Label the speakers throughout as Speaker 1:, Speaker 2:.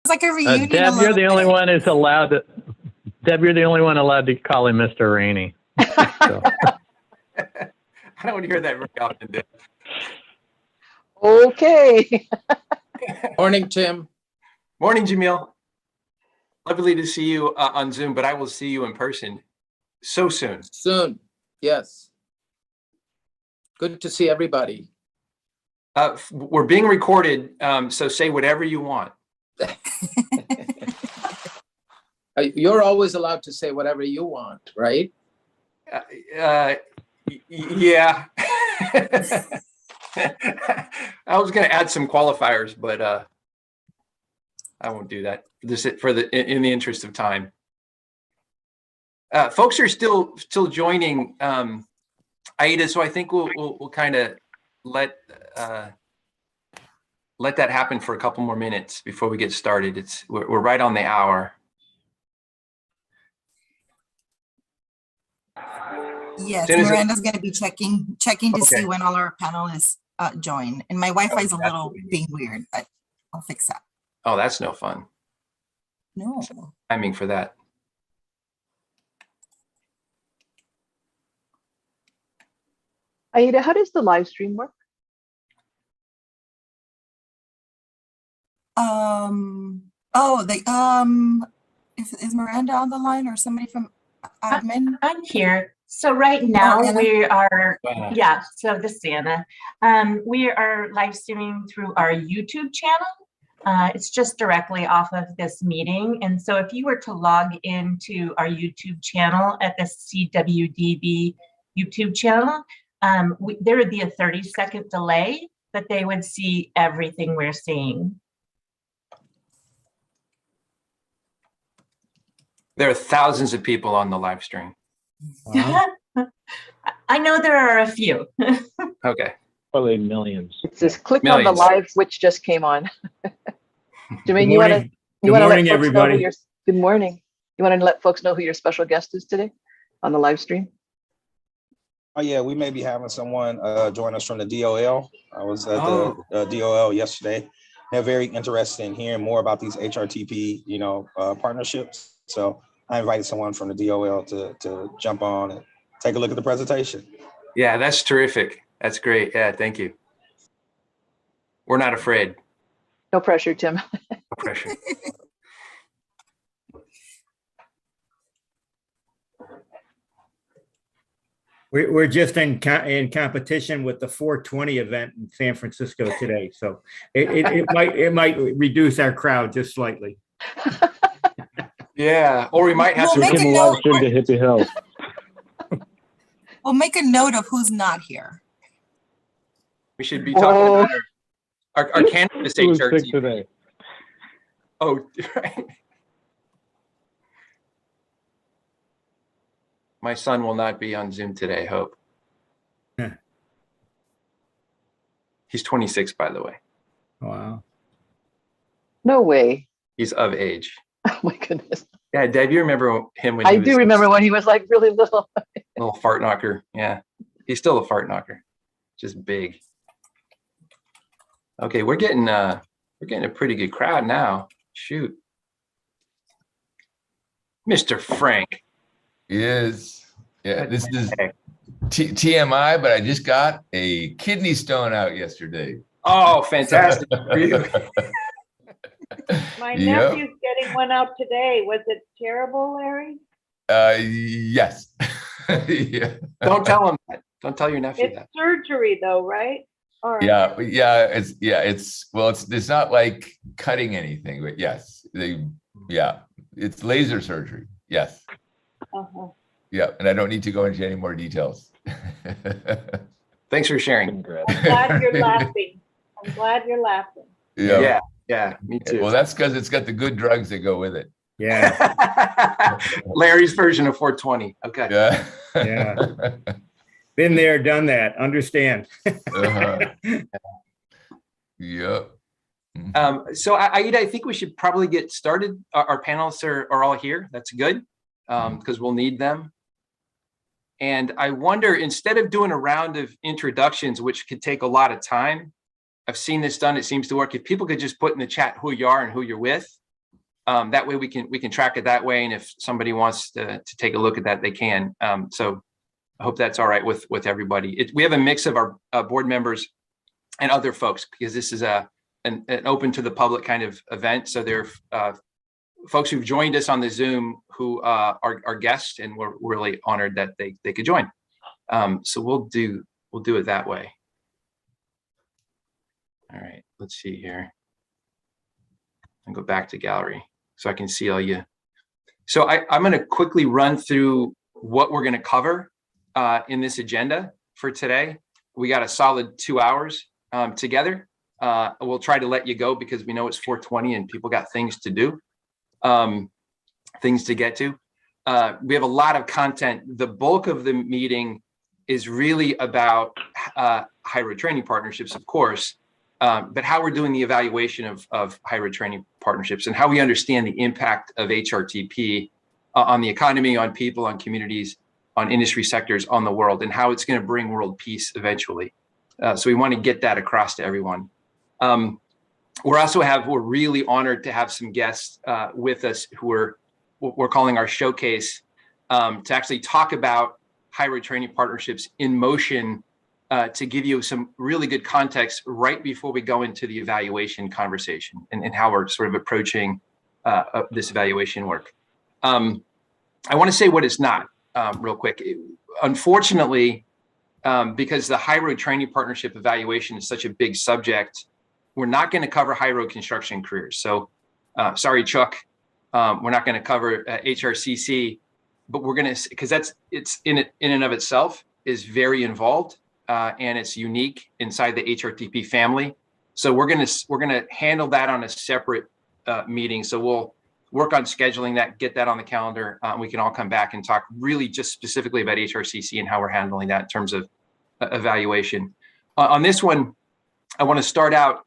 Speaker 1: like a reunion.
Speaker 2: Deb, you're the only one who's allowed to. Deb, you're the only one allowed to call him Mr. Rainey. So.
Speaker 3: I don't hear that very often, Deb.
Speaker 4: Okay.
Speaker 5: Morning, Tim.
Speaker 3: Morning, Jamil. Lovely to see you on Zoom, but I will see you in person so soon.
Speaker 5: Soon, yes. Good to see everybody.
Speaker 3: We're being recorded, so say whatever you want.
Speaker 5: You're always allowed to say whatever you want, right?
Speaker 3: Yeah. I was going to add some qualifiers, but I won't do that in the interest of time. Folks are still joining, Aida, so I think we'll kind of let that happen for a couple more minutes before we get started. We're right on the hour.
Speaker 1: Yes, Miranda's going to be checking to see when all our panelists join. And my Wi-Fi is a little being weird, but I'll fix that.
Speaker 3: Oh, that's no fun.
Speaker 1: No.
Speaker 3: Timing for that.
Speaker 4: Aida, how does the live stream work?
Speaker 1: Is Miranda on the line or somebody from admin?
Speaker 6: I'm here. So right now we are, so this is Anna. We are live streaming through our YouTube channel. It's just directly off of this meeting. And so if you were to log into our YouTube channel at the CWDB YouTube channel, there would be a 30-second delay, but they would see everything we're seeing.
Speaker 3: There are thousands of people on the live stream.
Speaker 6: Wow. I know there are a few.
Speaker 3: Okay.
Speaker 2: Probably millions.
Speaker 4: It's just click on the live, which just came on. Jermaine, you want to let folks everybody. Know good morning. You want to let folks know who your special guest is today on the live stream?
Speaker 7: Oh yeah, we may be having someone join us from the DOL. I was at the DOL yesterday. They're very interested in hearing more about these HRTP, partnerships. So I invited someone from the DOL to jump on and take a look at the presentation.
Speaker 3: Yeah, that's terrific. That's great. Yeah, thank you. We're not afraid.
Speaker 4: No pressure, Tim.
Speaker 3: No pressure.
Speaker 8: We're just in competition with the 420 event in San Francisco today, so it might reduce our crowd just slightly.
Speaker 3: Yeah, or we might have to
Speaker 2: live stream to Hippie Hill.
Speaker 1: We'll make a note of who's not here.
Speaker 3: We should be talking about our cannabis HRTP
Speaker 2: today.
Speaker 3: Oh, right. My son will not be on Zoom today, Hope.
Speaker 8: Yeah.
Speaker 3: He's 26, by the way.
Speaker 8: Wow.
Speaker 4: No way.
Speaker 3: He's of age.
Speaker 4: Oh my goodness.
Speaker 3: Yeah, Deb, you remember him when
Speaker 4: I do remember when he was like really little.
Speaker 3: Little fart knocker. Yeah, he's still a fart knocker, just big. Okay, we're getting a pretty good crowd now. Shoot, Mr. Frank.
Speaker 9: Yes. Yeah, this is TMI, but I just got a kidney stone out yesterday.
Speaker 3: Oh, fantastic.
Speaker 10: My nephew's getting one out today. Was it terrible, Larry?
Speaker 9: Yes.
Speaker 3: Yeah. Don't tell him that. Don't tell your nephew that.
Speaker 10: It's surgery though, right? Or
Speaker 9: It's not like cutting anything, but yes, it's laser surgery. Yes. Yeah, and I don't need to go into any more details.
Speaker 3: Thanks for sharing.
Speaker 10: I'm glad you're laughing. I'm glad you're laughing.
Speaker 3: Yeah, me too.
Speaker 9: Well, that's because it's got the good drugs that go with it.
Speaker 8: Yeah.
Speaker 3: Larry's version of 420. Okay.
Speaker 9: Yeah.
Speaker 8: Yeah. Been there, done that. Understand.
Speaker 9: Yep.
Speaker 3: So Aida, I think we should probably get started. Our panelists are all here. That's good, because we'll need them. And I wonder, instead of doing a round of introductions, which could take a lot of time, I've seen this done, it seems to work. If people could just put in the chat who you are and who you're with, That way we can track it that way. And if somebody wants to take a look at that, they can. So I hope that's all right with everybody. We have a mix of our board members and other folks, because this is an open to the public kind of event. So there are folks who've joined us on the Zoom who are guests, and we're really honored that they could join. So we'll do it that way. All right, let's see here. And go back to gallery so I can see all you. So I'm going to quickly run through what we're going to cover in this agenda for today. We got a solid 2 hours together. We'll try to let you go because we know it's 4:20 and people got things to do, things to get to. We have a lot of content. The bulk of the meeting is really about high road training partnerships, of course, but how we're doing the evaluation of high road training partnerships and how we understand the impact of HRTP on the economy, on people, on communities, on industry sectors, on the world, and how it's going to bring world peace eventually. So we want to get that across to everyone. We're really honored to have some guests with us who are what we're calling our showcase to actually talk about high road training partnerships in motion, to give you some really good context right before we go into the evaluation conversation and how we're sort of approaching this evaluation work. I want to say what it's not real quick. Unfortunately, because the high road training partnership evaluation is such a big subject, we're not going to cover high road construction careers. So sorry, Chuck, we're not going to cover HRCC, but we're going to, because it's in and of itself is very involved and it's unique inside the HRTP family. So we're going to handle that on a separate meeting. So we'll work on scheduling that, get that on the calendar. We can all come back and talk really just specifically about HRCC and how we're handling that in terms of evaluation. On this one, I want to start out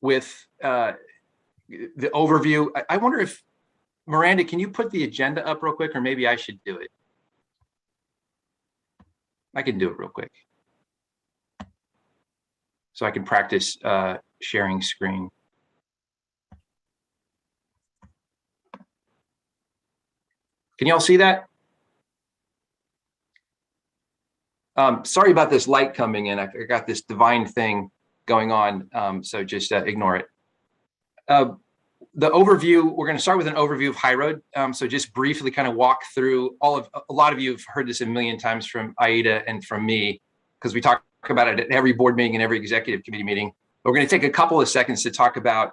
Speaker 3: with the overview. I wonder if, Miranda, can you put the agenda up real quick, or maybe I should do it? I can do it real quick. So I can practice sharing screen. Can you all see that? Sorry about this light coming in. I got this divine thing going on, so just ignore it. The overview, we're going to start with an overview of high road. So just briefly kind of walk through a lot of you have heard this a million times from Aida and from me, because we talk about it at every board meeting and every executive committee meeting. But we're going to take a couple of seconds to talk about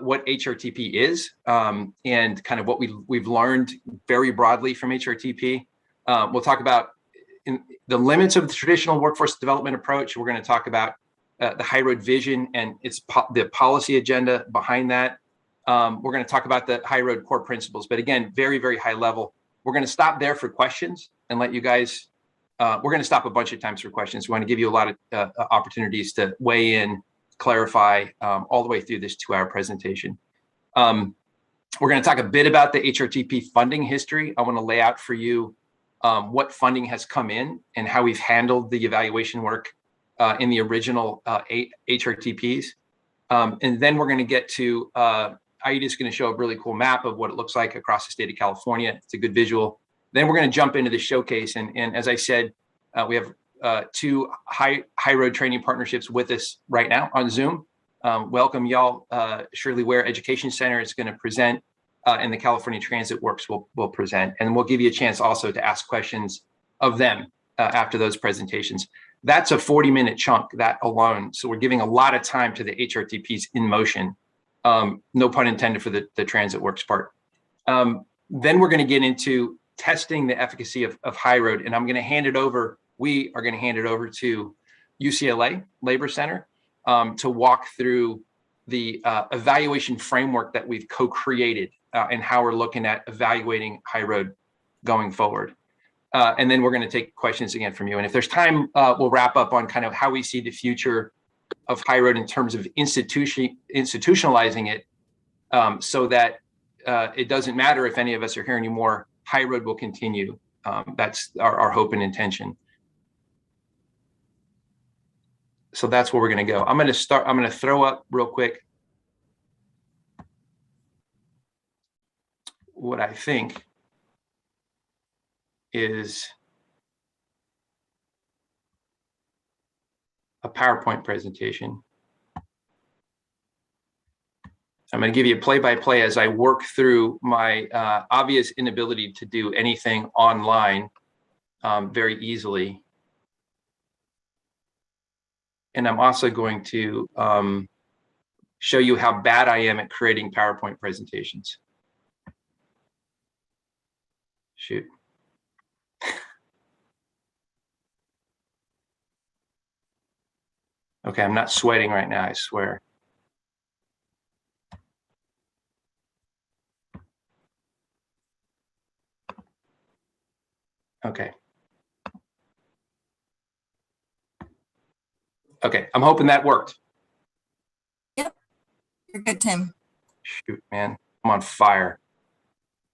Speaker 3: what HRTP is and kind of what we've learned very broadly from HRTP. We'll talk about the limits of the traditional workforce development approach. We're going to talk about the high road vision and the policy agenda behind that. We're going to talk about the high road core principles, but again, very, very high level. We're going to stop there for questions and let you guys, we're going to stop a bunch of times for questions. We want to give you a lot of opportunities to weigh in, clarify all the way through this 2-hour presentation. We're going to talk a bit about the HRTP funding history. I want to lay out for you what funding has come in and how we've handled the evaluation work in the original 8 HRTPs. And then we're going to get to, Aida's going to show a really cool map of what it looks like across the state of California. It's a good visual. Then we're going to jump into the showcase. And as I said, we have 2 high road training partnerships with us right now on Zoom. Welcome y'all. Shirley Ware Education Center is going to present and the California Transit Works will present. And we'll give you a chance also to ask questions of them after those presentations. That's a 40-minute chunk, that alone. So we're giving a lot of time to the HRTPs in motion. No pun intended for the Transit Works part. Then we're going to get into testing the efficacy of high road. And I'm going to hand it over. We are going to hand it over to UCLA Labor Center to walk through the evaluation framework that we've co-created and how we're looking at evaluating high road going forward. And then we're going to take questions again from you. And if there's time, we'll wrap up on kind of how we see the future of high road in terms of institutionalizing it so that it doesn't matter if any of us are here anymore, high road will continue. That's our hope and intention. So that's where we're going to go. I'm going to throw up real quick what I think is a PowerPoint presentation. I'm going to give you a play-by-play as I work through my obvious inability to do anything online very easily. And I'm also going to show you how bad I am at creating PowerPoint presentations. Shoot. Okay, I'm not sweating right now, I swear. Okay. Okay, I'm hoping that worked.
Speaker 1: Yep, you're good, Tim.
Speaker 3: Shoot, man, I'm on fire.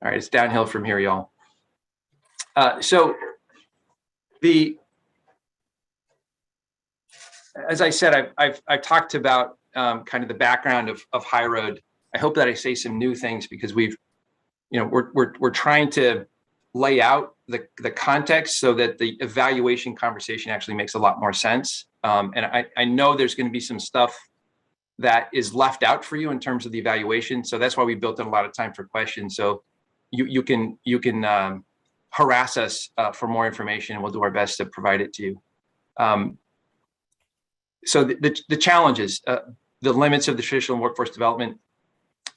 Speaker 3: All right, it's downhill from here, y'all. So as I said, I've talked about kind of the background of High Road. I hope that I say some new things because we're trying to lay out the context so that the evaluation conversation actually makes a lot more sense. And I know there's going to be some stuff that is left out for you in terms of the evaluation. So that's why we built in a lot of time for questions. So you can harass us for more information, and we'll do our best to provide it to you. So the challenges, the limits of the traditional workforce development,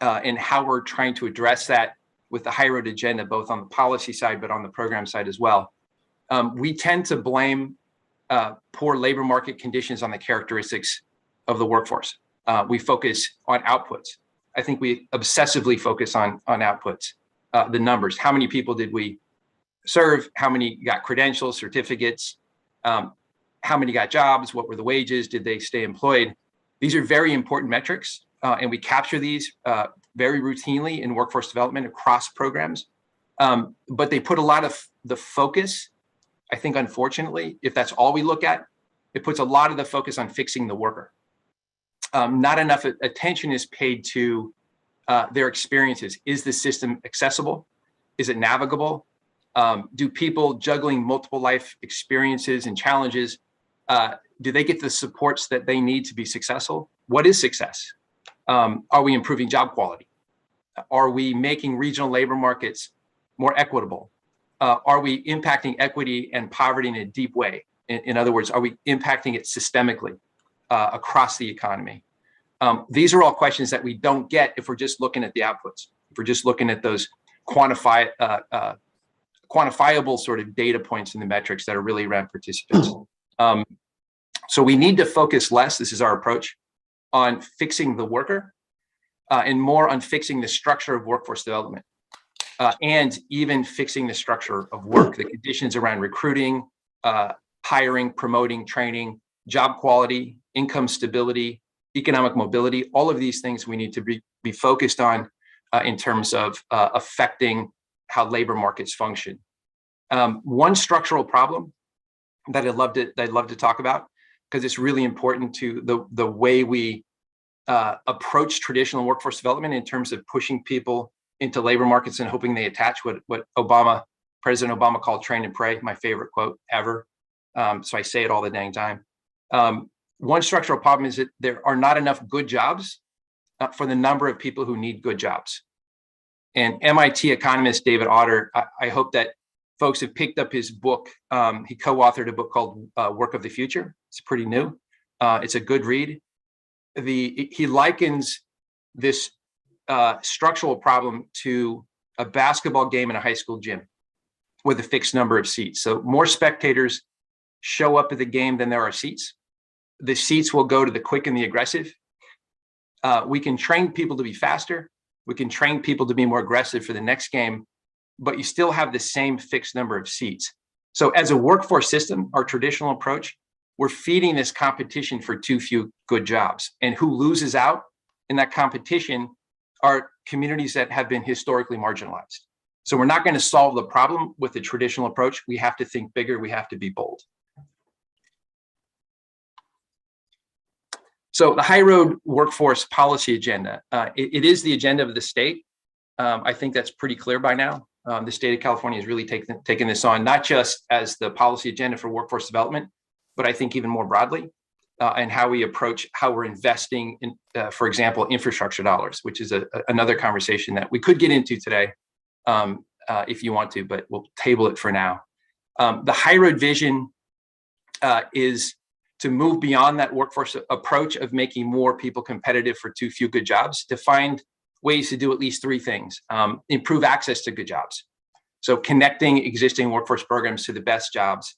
Speaker 3: and how we're trying to address that with the High Road agenda, both on the policy side, but on the program side as well. We tend to blame poor labor market conditions on the characteristics of the workforce. We focus on outputs. I think we obsessively focus on outputs, the numbers. How many people did we serve? How many got credentials, certificates? How many got jobs? What were the wages? Did they stay employed? These are very important metrics, and we capture these very routinely in workforce development across programs. But they put a lot of the focus, I think, unfortunately, if that's all we look at, it puts a lot of the focus on fixing the worker. Not enough attention is paid to their experiences. Is the system accessible? Is it navigable? Do people juggling multiple life experiences and challenges, do they get the supports that they need to be successful? What is success? Are we improving job quality? Are we making regional labor markets more equitable? Are we impacting equity and poverty in a deep way? In other words, are we impacting it systemically across the economy? These are all questions that we don't get if we're just looking at the outputs. If we're just looking at those quantifiable sort of data points in the metrics that are really around participants. So we need to focus less, this is our approach, on fixing the worker and more on fixing the structure of workforce development and even fixing the structure of work, the conditions around recruiting, hiring, promoting, training, job quality, income stability, economic mobility. All of these things we need to be focused on in terms of affecting how labor markets function. One structural problem that I'd love to talk about, because it's really important to the way we approach traditional workforce development in terms of pushing people into labor markets and hoping they attach, what President Obama called train and pray, my favorite quote ever. So I say it all the dang time. One structural problem is that there are not enough good jobs for the number of people who need good jobs. And MIT economist David Autor, I hope that folks have picked up his book. He co-authored a book called Work of the Future. It's pretty new. It's a good read. He likens this structural problem to a basketball game in a high school gym with a fixed number of seats. So more spectators show up at the game than there are seats. The seats will go to the quick and the aggressive. We can train people to be faster. We can train people to be more aggressive for the next game, but you still have the same fixed number of seats. So as a workforce system, our traditional approach, we're feeding this competition for too few good jobs. And who loses out in that competition are communities that have been historically marginalized. So we're not going to solve the problem with the traditional approach. We have to think bigger. We have to be bold. So the High Road Workforce Policy Agenda, it is the agenda of the state. I think that's pretty clear by now. The state of California has really taken this on, not just as the policy agenda for workforce development, but I think even more broadly, and how we approach how we're investing in, for example, infrastructure dollars, which is another conversation that we could get into today if you want to, but we'll table it for now. The high road vision is to move beyond that workforce approach of making more people competitive for too few good jobs, to find ways to do at least three things. Improve access to good jobs. So connecting existing workforce programs to the best jobs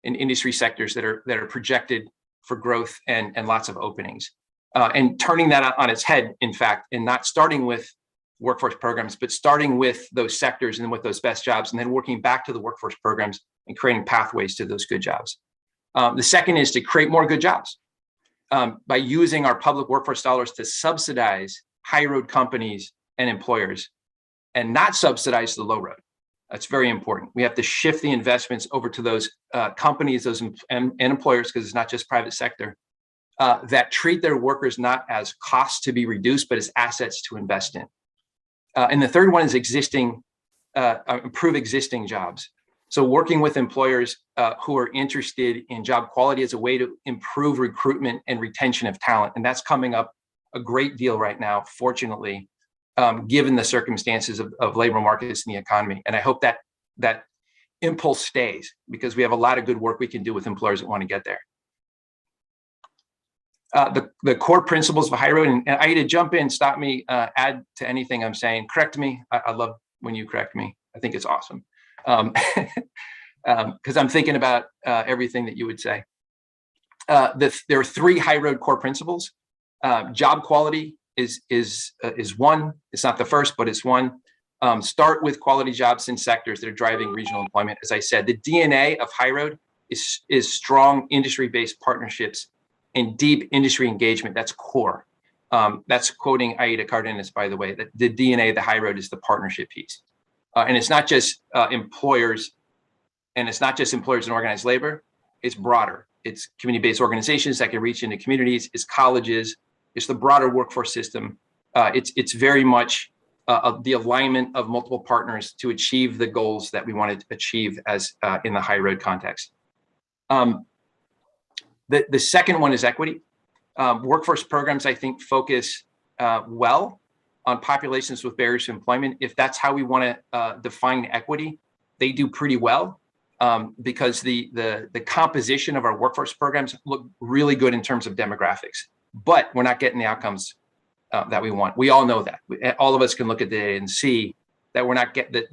Speaker 3: in industry sectors that are projected for growth and lots of openings. And turning that on its head, in fact, and not starting with workforce programs, but starting with those sectors and with those best jobs, and then working back to the workforce programs and creating pathways to those good jobs. The second is to create more good jobs by using our public workforce dollars to subsidize high road companies and employers and not subsidize the low road. That's very important. We have to shift the investments over to those companies, those and employers, because it's not just private sector, that treat their workers not as costs to be reduced, but as assets to invest in. And the third one is improve existing jobs. So working with employers who are interested in job quality as a way to improve recruitment and retention of talent. And that's coming up a great deal right now, fortunately, given the circumstances of labor markets and the economy. And I hope that impulse stays, because we have a lot of good work we can do with employers that want to get there. The core principles of high road, and I need to jump in, stop me, add to anything I'm saying, correct me. I love when you correct me. I think it's awesome. Because I'm thinking about everything that you would say. There are three high road core principles. Job quality is one. It's not the first, but it's one. Start with quality jobs in sectors that are driving regional employment. As I said, the DNA of high road is strong industry-based partnerships and deep industry engagement. That's core. That's quoting Aida Cardenas, by the way, that the DNA of the high road is the partnership piece. And it's not just employers, and it's not just employers and organized labor. It's broader. It's community-based organizations that can reach into communities. It's colleges. It's the broader workforce system. It's very much the alignment of multiple partners to achieve the goals that we want to achieve as in the high road context. The second one is equity. Workforce programs, I think, focus well on populations with barriers to employment. If that's how we want to define equity, they do pretty well because the composition of our workforce programs look really good in terms of demographics, but we're not getting the outcomes that we want. We all know that. All of us can look at the data and see that we're not getting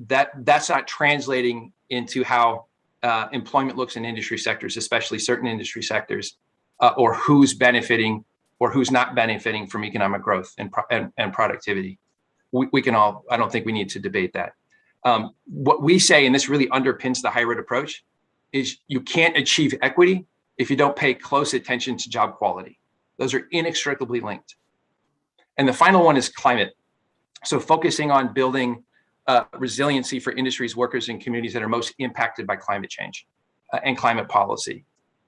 Speaker 3: that's not translating into how employment looks in industry sectors, especially certain industry sectors, or who's benefiting or who's not benefiting from economic growth and productivity. We can all, I don't think we need to debate that. What we say, and this really underpins the high road approach, is you can't achieve equity if you don't pay close attention to job quality. Those are inextricably linked. And the final one is climate. So focusing on building resiliency for industries, workers, and communities that are most impacted by climate change and climate policy.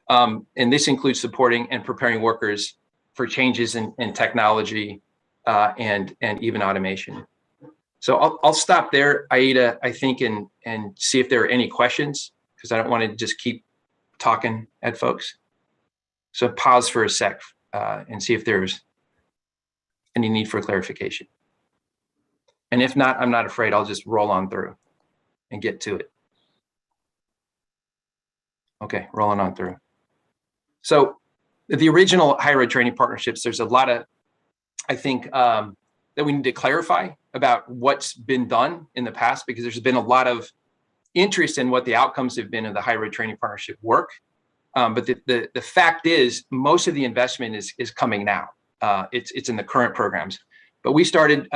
Speaker 3: And this includes supporting and preparing workers for changes in technology and even automation. So I'll stop there, Aida, I think, and see if there are any questions, because I don't want to just keep talking at folks. So pause for a sec and see if there's any need for clarification. And if not, I'm not afraid. I'll just roll on through and get to it. Okay, rolling on through. So the original high road training partnerships, there's a lot of, I think, that we need to clarify about what's been done in the past, because there's been a lot of interest in what the outcomes have been of the high road training partnership work. But the fact is, most of the investment is coming now. It's in the current programs. But we started,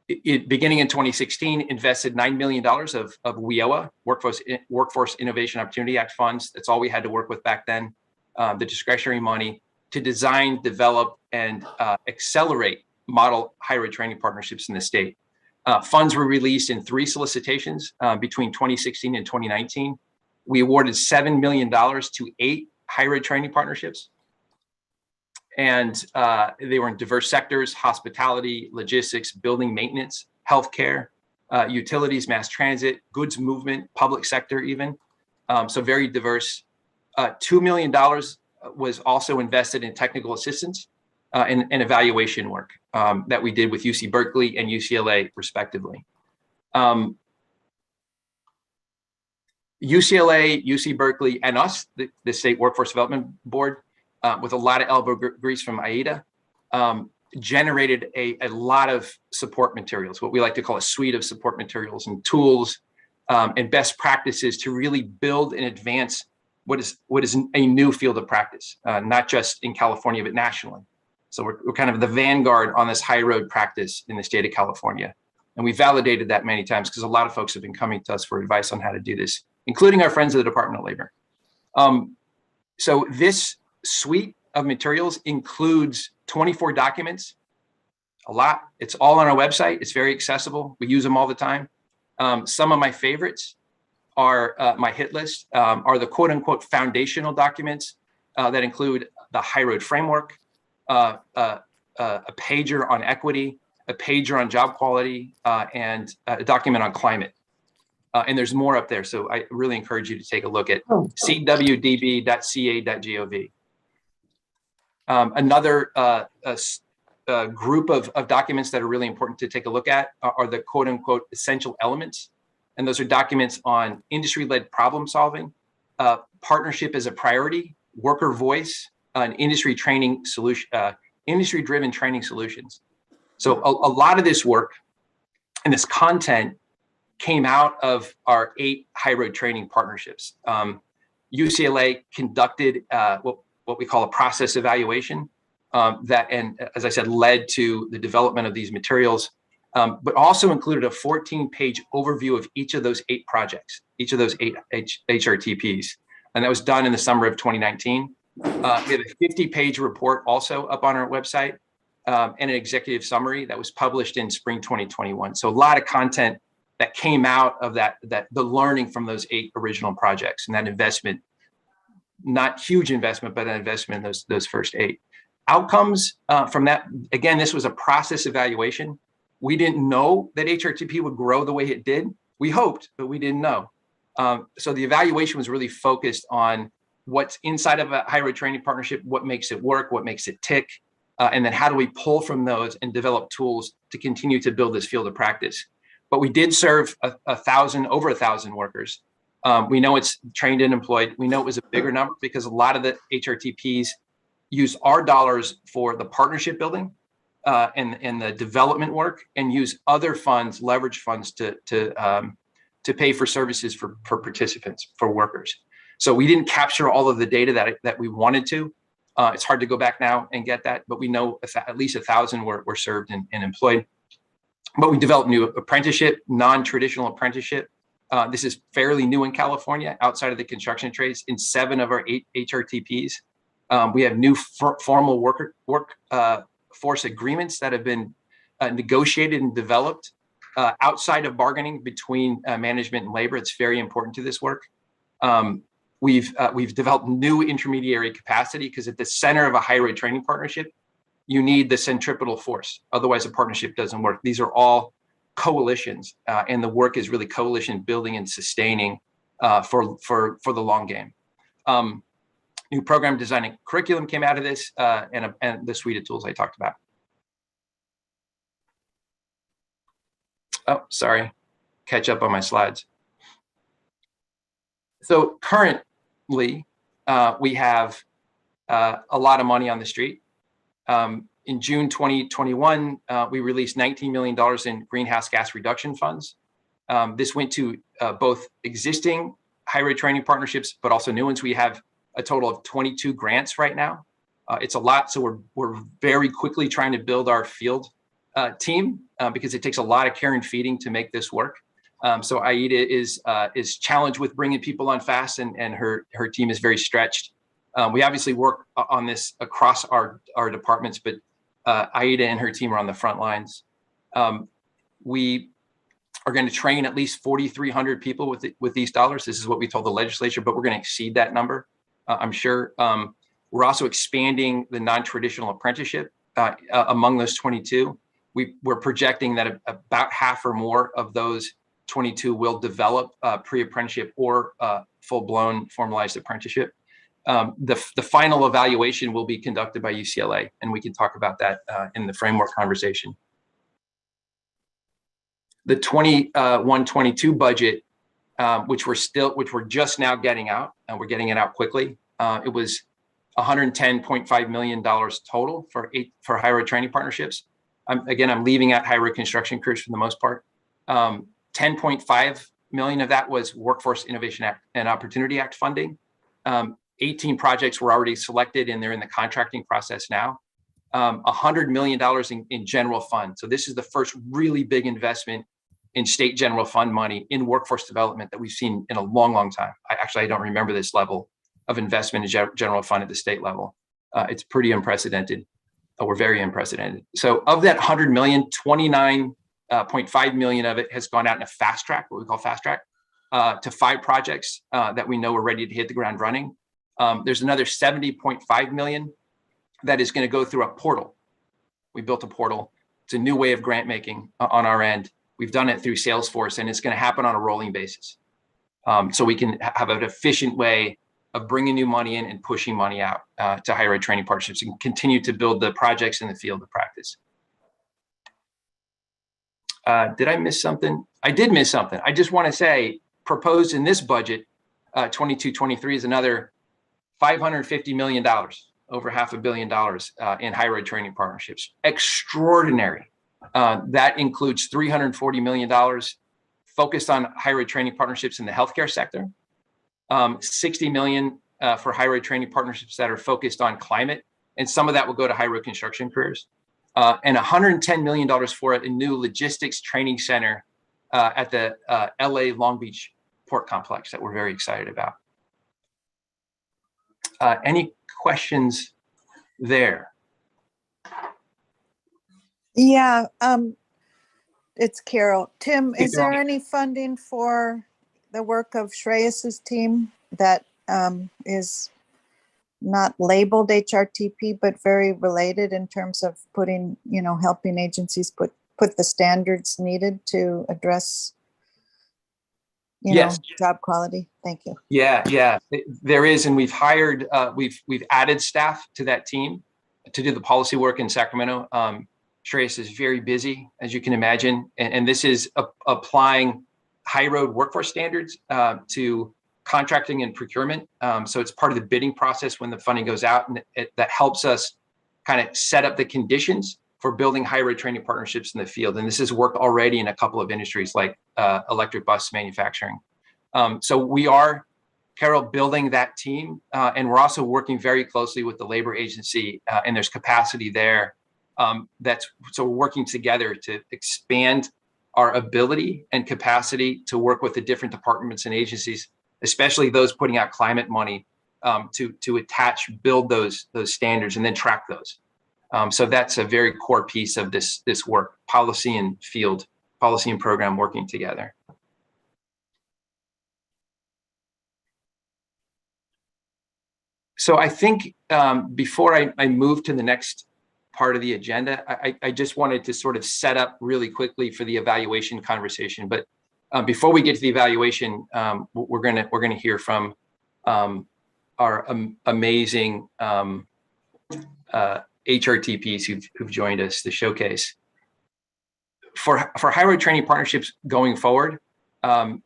Speaker 3: beginning in 2016, invested $9 million of WIOA, Workforce Innovation Opportunity Act funds. That's all we had to work with back then, the discretionary money, to design, develop, and accelerate model high road training partnerships in the state. Funds were released in 3 solicitations between 2016 and 2019. We awarded $7 million to 8 high road training partnerships. And they were in diverse sectors: hospitality, logistics, building maintenance, healthcare, utilities, mass transit, goods movement, public sector even. So very diverse. $2 million was also invested in technical assistance and evaluation work that we did with UC Berkeley and UCLA respectively. UCLA, UC Berkeley, and us, the State Workforce Development Board, with a lot of elbow grease from AIDA, generated a lot of support materials, what we like to call a suite of support materials and tools and best practices to really build and advance what is a new field of practice, not just in California, but nationally. So we're kind of the vanguard on this high road practice in the state of California. And we validated that many times because a lot of folks have been coming to us for advice on how to do this, including our friends at the Department of Labor. So this suite of materials includes 24 documents, a lot. It's all on our website. It's very accessible. We use them all the time. Some of my favorites are my hit list, are the quote unquote foundational documents that include the high road framework, a pager on equity, a pager on job quality, and a document on climate. And there's more up there. So I really encourage you to take a look at cwdb.ca.gov. Another group of documents that are really important to take a look at are the quote unquote essential elements. And those are documents on industry-led problem solving, partnership as a priority, worker voice, and industry-driven training solutions. So a lot of this work and this content came out of our 8 high road training partnerships. UCLA conducted what we call a process evaluation that, and as I said, led to the development of these materials, but also included a 14-page overview of each of those 8 projects, each of those 8 HRTPs. And that was done in the summer of 2019. We have a 50-page report also up on our website and an executive summary that was published in spring 2021. So a lot of content that came out of the learning from those 8 original projects and that investment, not huge investment, but an investment in those first 8. Outcomes from that, again, this was a process evaluation. We didn't know that HRTP would grow the way it did. We hoped, but we didn't know. So the evaluation was really focused on what's inside of a high road training partnership, what makes it work, what makes it tick, and then how do we pull from those and develop tools to continue to build this field of practice. But we did serve over 1,000 workers. We know it's trained and employed. We know it was a bigger number because a lot of the HRTPs use our dollars for the partnership building and the development work, and use other funds, leverage funds to pay for services for participants, for workers. So we didn't capture all of the data that we wanted to. It's hard to go back now and get that, but we know at least 1,000 were served and employed. But we developed new apprenticeship, non-traditional apprenticeship. This is fairly new in California, outside of the construction trades, in 7 of our 8 HRTPs. We have new formal workforce agreements that have been negotiated and developed outside of bargaining between management and labor. It's very important to this work. We've developed new intermediary capacity because at the center of a high road training partnership, you need the centripetal force. Otherwise, a partnership doesn't work. These are all coalitions, and the work is really coalition building and sustaining for the long game. New program design and curriculum came out of this, and the suite of tools I talked about. Oh, sorry, catch up on my slides. So currently, we have a lot of money on the street. In June 2021, we released $19 million in greenhouse gas reduction funds. This went to both existing high road training partnerships, but also new ones. We have a total of 22 grants right now. It's a lot, so we're very quickly trying to build our field team because it takes a lot of care and feeding to make this work. So Aida is challenged with bringing people on fast, and her team is very stretched. We obviously work on this across our departments, but Aida and her team are on the front lines. We are going to train at least 4,300 people with these dollars. This is what we told the legislature, but we're going to exceed that number, I'm sure. We're also expanding the non-traditional apprenticeship among those 22. we're projecting that about half or more of those 22 will develop pre-apprenticeship or full-blown formalized apprenticeship. The final evaluation will be conducted by UCLA, and we can talk about that in the framework conversation. The 21-22 budget, which we're just now getting out, and we're getting it out quickly. It was $110.5 million total for higher ed training partnerships. Again, I'm leaving out higher ed construction careers for the most part. 10.5 million of that was Workforce Innovation Act and Opportunity Act funding. 18 projects were already selected and they're in the contracting process now. $100 million in general fund. So this is the first really big investment in state general fund money in workforce development that we've seen in a long, long time. I don't remember this level of investment in general fund at the state level. It's pretty unprecedented. We're very unprecedented. So of that 100 million, 29.5 million of it has gone out in a fast track, what we call fast track, to 5 projects that we know are ready to hit the ground running. There's another 70.5 million that is going to go through a portal. We built a portal. It's a new way of grant making on our end. We've done it through Salesforce, and it's going to happen on a rolling basis. So we can have an efficient way of bringing new money in and pushing money out to higher ed training partnerships and continue to build the projects in the field of practice. Did I miss something? I did miss something. I just want to say, proposed in this budget, 22-23 is another $550 million, over $500 million in higher ed training partnerships. Extraordinary. That includes $340 million focused on higher ed training partnerships in the healthcare sector, 60 million for higher ed training partnerships that are focused on climate, and some of that will go to higher ed construction careers, and $110 million for a new logistics training center at the LA Long Beach Port Complex that we're very excited about. Any questions there?
Speaker 11: Yeah, it's Carol. Tim, is there any funding for the work of Shreyas's team that is not labeled HRTP, but very related in terms of putting, helping agencies put the standards needed to address,
Speaker 3: Yes.
Speaker 11: job quality? Thank you.
Speaker 3: Yeah, there is, and we've hired, we've added staff to that team to do the policy work in Sacramento. Shreyas is very busy, as you can imagine, and this is applying high road workforce standards to contracting and procurement. So it's part of the bidding process when the funding goes out, and that helps us kind of set up the conditions for building higher ed training partnerships in the field. And this has worked already in a couple of industries like electric bus manufacturing. So we are, Carol, building that team, and we're also working very closely with the labor agency, and there's capacity there. So we're working together to expand our ability and capacity to work with the different departments and agencies, especially those putting out climate money, to build those standards and then track those. So that's a very core piece of this work, policy and field, policy and program working together. So I think before I move to the next part of the agenda, I just wanted to sort of set up really quickly for the evaluation conversation. But before we get to the evaluation, we're gonna hear from our amazing HRTPs who've joined us to showcase. For higher ed training partnerships going forward, and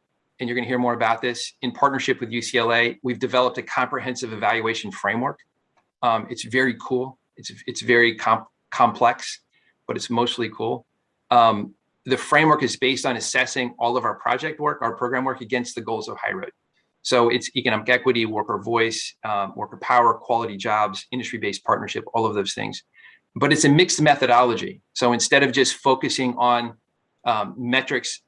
Speaker 3: you're going to hear more about this, in partnership with UCLA, we've developed a comprehensive evaluation framework. It's very cool. It's very complex, but it's mostly cool. The framework is based on assessing all of our project work, our program work against the goals of high road. So it's economic equity, worker voice, worker power, quality jobs, industry-based partnership, all of those things. But it's a mixed methodology. So instead of just focusing on metrics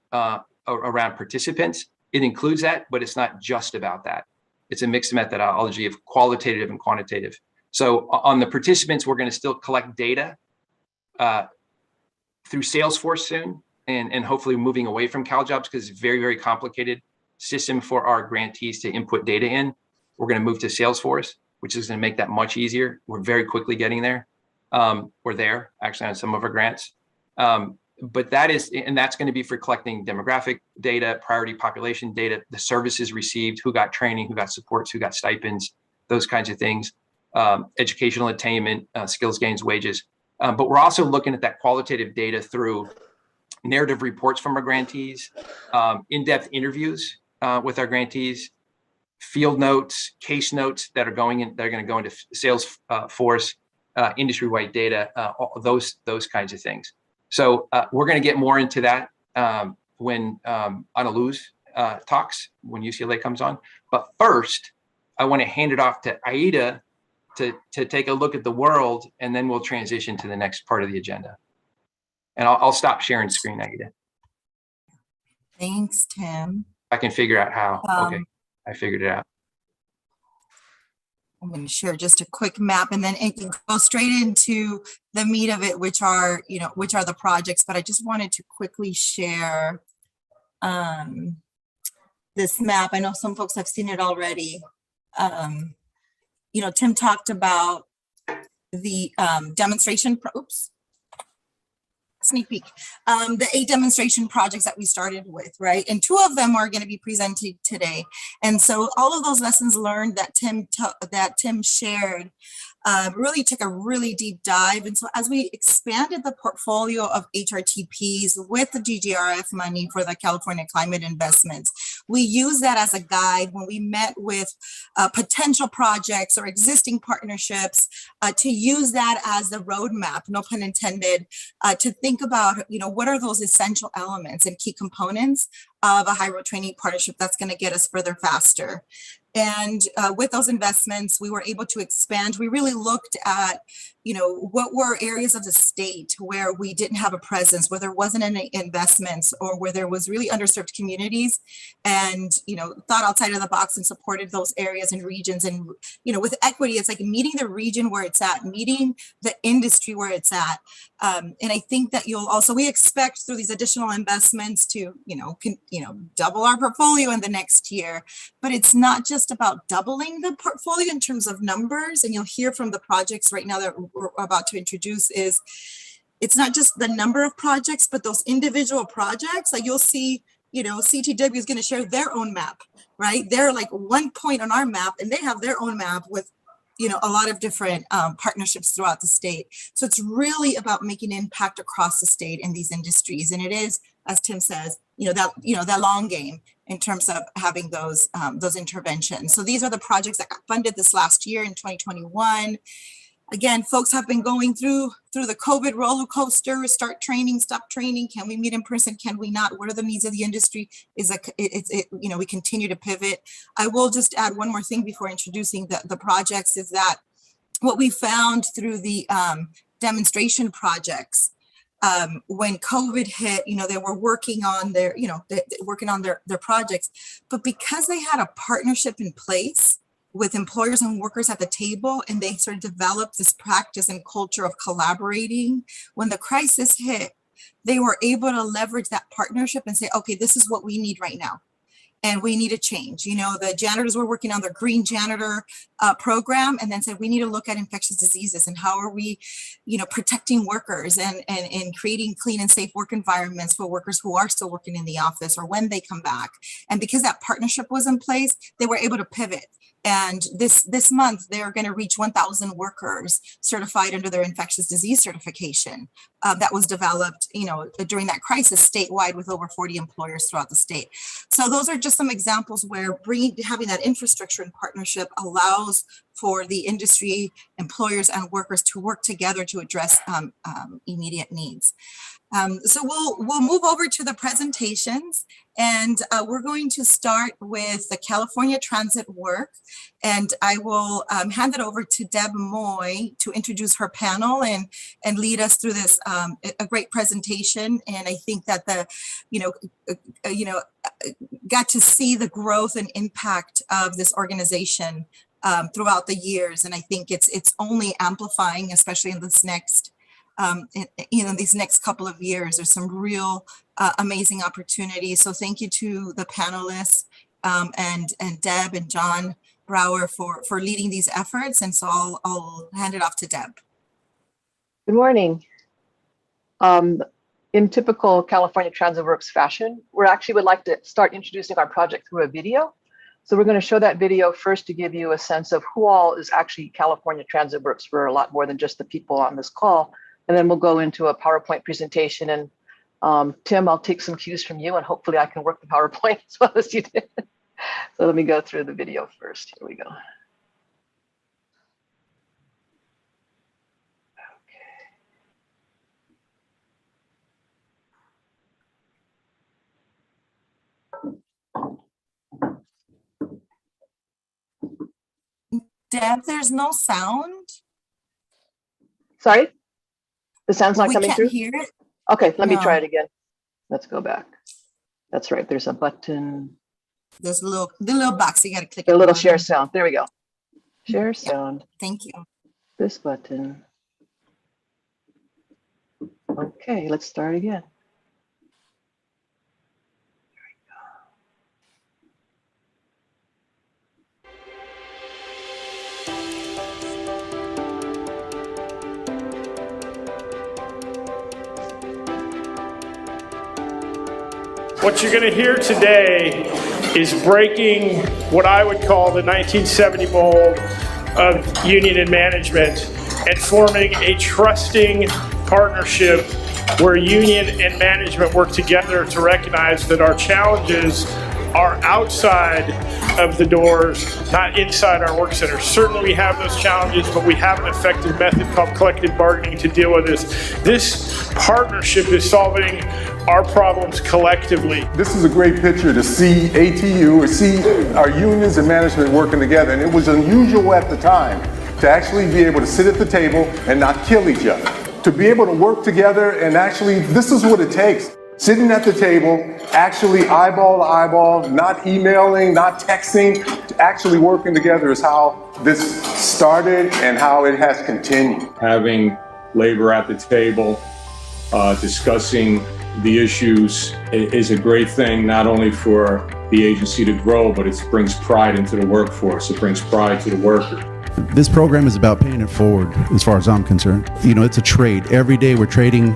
Speaker 3: around participants, it includes that, but it's not just about that. It's a mixed methodology of qualitative and quantitative. So on the participants, we're going to still collect data through Salesforce soon, and hopefully moving away from CalJobs because it's very, very complicated system for our grantees to input data in. We're going to move to Salesforce, which is going to make that much easier. We're very quickly getting there. We're there actually on some of our grants. But that's going to be for collecting demographic data, priority population data, the services received, who got training, who got supports, who got stipends, those kinds of things, educational attainment, skills gains, wages. But we're also looking at that qualitative data through narrative reports from our grantees, in-depth interviews with our grantees, field notes, case notes that are going to go into sales force, industry-wide data, those kinds of things. So we're going to get more into that when Analu's talks, when UCLA comes on. But first, I want to hand it off to Aida to take a look at the world, and then we'll transition to the next part of the agenda. And I'll stop sharing screen, Aida.
Speaker 1: Thanks, Tim.
Speaker 3: I can figure out how. Okay, I figured it out.
Speaker 1: I'm going to share just a quick map, and then it can go straight into the meat of it, which are the projects. But I just wanted to quickly share this map. I know some folks have seen it already. Tim talked about the demonstration. Oops. Sneak peek, the 8 demonstration projects that we started with, right? And 2 of them are going to be presented today. And so all of those lessons learned that Tim shared really took a really deep dive. And so as we expanded the portfolio of HRTPs with the GGRF money for the California climate investments, we use that as a guide when we met with potential projects or existing partnerships to use that as the roadmap, no pun intended, to think about, what are those essential elements and key components of a high road training partnership that's going to get us further faster. And with those investments, we were able to expand. We really looked at, what were areas of the state where we didn't have a presence, where there wasn't any investments, or where there was really underserved communities, and, thought outside of the box and supported those areas and regions. And, with equity, it's like meeting the region where it's at, meeting the industry where it's at. And I think that we expect through these additional investments to, double our portfolio in the next year. But it's not just about doubling the portfolio in terms of numbers. And you'll hear from the projects right now that we're about to introduce it's not just the number of projects, but those individual projects. Like you'll see, CTW is going to share their own map, right? They're like one point on our map, and they have their own map with a lot of different partnerships throughout the state. So it's really about making impact across the state in these industries. And it is, as Tim says, that long game in terms of having those interventions. So these are the projects that got funded this last year in 2021. Again, folks have been going through the COVID roller coaster, start training, stop training. Can we meet in person? Can we not? What are the needs of the industry? We continue to pivot. I will just add one more thing before introducing the projects is that what we found through the demonstration projects, when COVID hit, they were working on their projects, but because they had a partnership in place with employers and workers at the table, and they sort of developed this practice and culture of collaborating. When the crisis hit, they were able to leverage that partnership and say, okay, this is what we need right now. And we need a change. The janitors were working on their green janitor program, and then said, we need to look at infectious diseases and how are we, protecting workers and creating clean and safe work environments for workers who are still working in the office or when they come back. And because that partnership was in place, they were able to pivot. And this month, they're going to reach 1,000 workers certified under their infectious disease certification that was developed, during that crisis statewide with over 40 employers throughout the state. So those are just some examples where having that infrastructure and partnership allows for the industry, employers, and workers to work together to address immediate needs. So we'll move over to the presentations, and we're going to start with the California Transit work, and I will hand it over to Deb Moy to introduce her panel and lead us through this a great presentation. And I think that got to see the growth and impact of this organization throughout the years, and I think it's only amplifying, especially in this next. These next couple of years. There's some real amazing opportunities. So thank you to the panelists and Deb and John Brower for leading these efforts. And so I'll hand it off to Deb.
Speaker 4: Good morning. in typical California Transit Works fashion, we actually would like to start introducing our project through a video. So we're going to show that video first to give you a sense of who all is actually California Transit Works for, a lot more than just the people on this call. And then we'll go into a PowerPoint presentation. And Tim, I'll take some cues from you, and hopefully I can work the PowerPoint as well as you did. So let me go through the video first. Here we go.
Speaker 1: Deb, there's no sound.
Speaker 4: Sorry? The sound's not coming through?
Speaker 1: We can't hear it.
Speaker 4: Okay, let me try
Speaker 1: No.
Speaker 4: it again. Let's go back. That's right, there's a button.
Speaker 1: There's the little box, you gotta click
Speaker 4: The
Speaker 1: it.
Speaker 4: little share sound, there we go. Share
Speaker 1: Yeah.
Speaker 4: sound,
Speaker 1: Thank you.
Speaker 4: this button. Okay, let's start again.
Speaker 12: What you're going to hear today is breaking what I would call the 1970 mold of union and management and forming a trusting partnership where union and management work together to recognize that our challenges are outside of the doors, not inside our work centers. Certainly we have those challenges, but we have an effective method called collective bargaining to deal with this. This partnership is solving our problems collectively.
Speaker 13: This is a great picture to see ATU or see our unions and management working together. And it was unusual at the time to actually be able to sit at the table and not kill each other. To be able to work together and actually, this is what it takes. Sitting at the table, actually eyeball to eyeball, not emailing, not texting, actually working together is how this started and how it has continued.
Speaker 14: Having labor at the table, discussing the issues is a great thing, not only for the agency to grow, but it brings pride into the workforce. It brings pride to the worker.
Speaker 15: This program is about paying it forward as far as I'm concerned. You know, it's a trade. Every day we're trading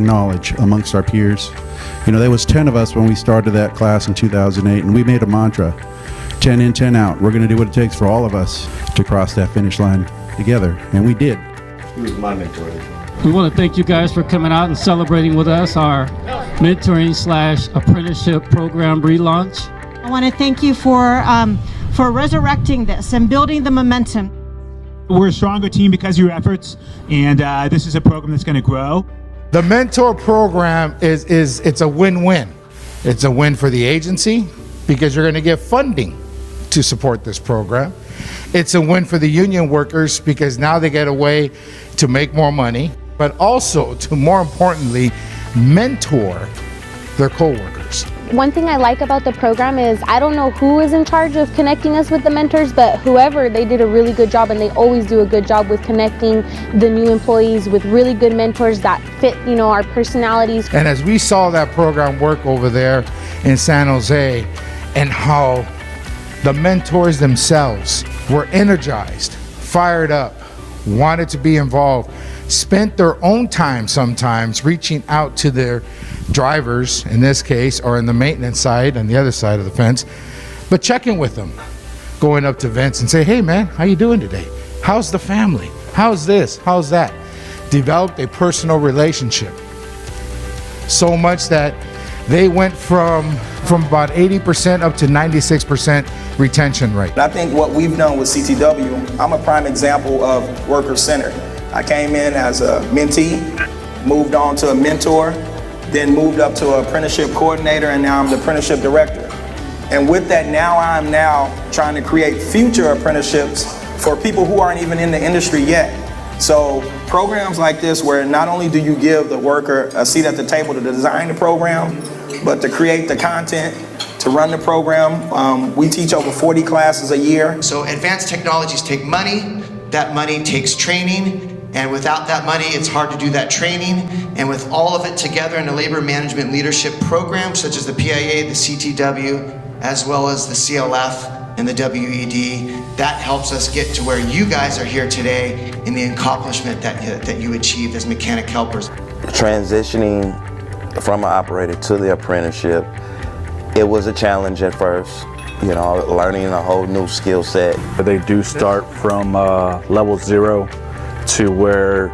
Speaker 15: knowledge amongst our peers. You know, there was 10 of us when we started that class in 2008, and we made a mantra, 10 in, 10 out. We're going to do what it takes for all of us to cross that finish line together, and we did.
Speaker 13: He was my mentor.
Speaker 16: We want to thank you guys for coming out and celebrating with us our mentoring/apprenticeship program relaunch.
Speaker 17: I want to thank you for resurrecting this and building the momentum.
Speaker 18: We're a stronger team because of your efforts, and this is a program that's going to grow.
Speaker 19: The mentor program it's a win-win. It's a win for the agency because you're going to get funding to support this program. It's a win for the union workers because now they get a way to make more money, but also to, more importantly, mentor their coworkers.
Speaker 20: One thing I like about the program is I don't know who is in charge of connecting us with the mentors, but whoever, they did a really good job, and they always do a good job with connecting the new employees with really good mentors that fit, you know, our personalities.
Speaker 19: And as we saw that program work over there in San Jose, and how the mentors themselves were energized, fired up, wanted to be involved, spent their own time sometimes reaching out to their drivers, in this case, or in the maintenance side on the other side of the fence, but checking with them, going up to Vince and say, hey man, how you doing today? How's the family? How's this? How's that? Developed a personal relationship. So much that they went from about 80% up to 96% retention rate.
Speaker 7: I think what we've done with CTW, I'm a prime example of worker-centered. I came in as a mentee, moved on to a mentor, then moved up to an apprenticeship coordinator, and now I'm the apprenticeship director. And with that, I'm trying to create future apprenticeships for people who aren't even in the industry yet. So programs like this, where not only do you give the worker a seat at the table to design the program, but to create the content, to run the program. We teach over 40 classes a year.
Speaker 21: So advanced technologies take money, that money takes training, and without that money, it's hard to do that training. And with all of it together in a labor management leadership program, such as the PIA, the CTW, as well as the CLF and the WED, that helps us get to where you guys are here today in the accomplishment that you achieved as mechanic helpers.
Speaker 5: transitioning from an operator to the apprenticeship, it was a challenge at first, you know, learning a whole new skill set.
Speaker 22: They do start from level 0 to where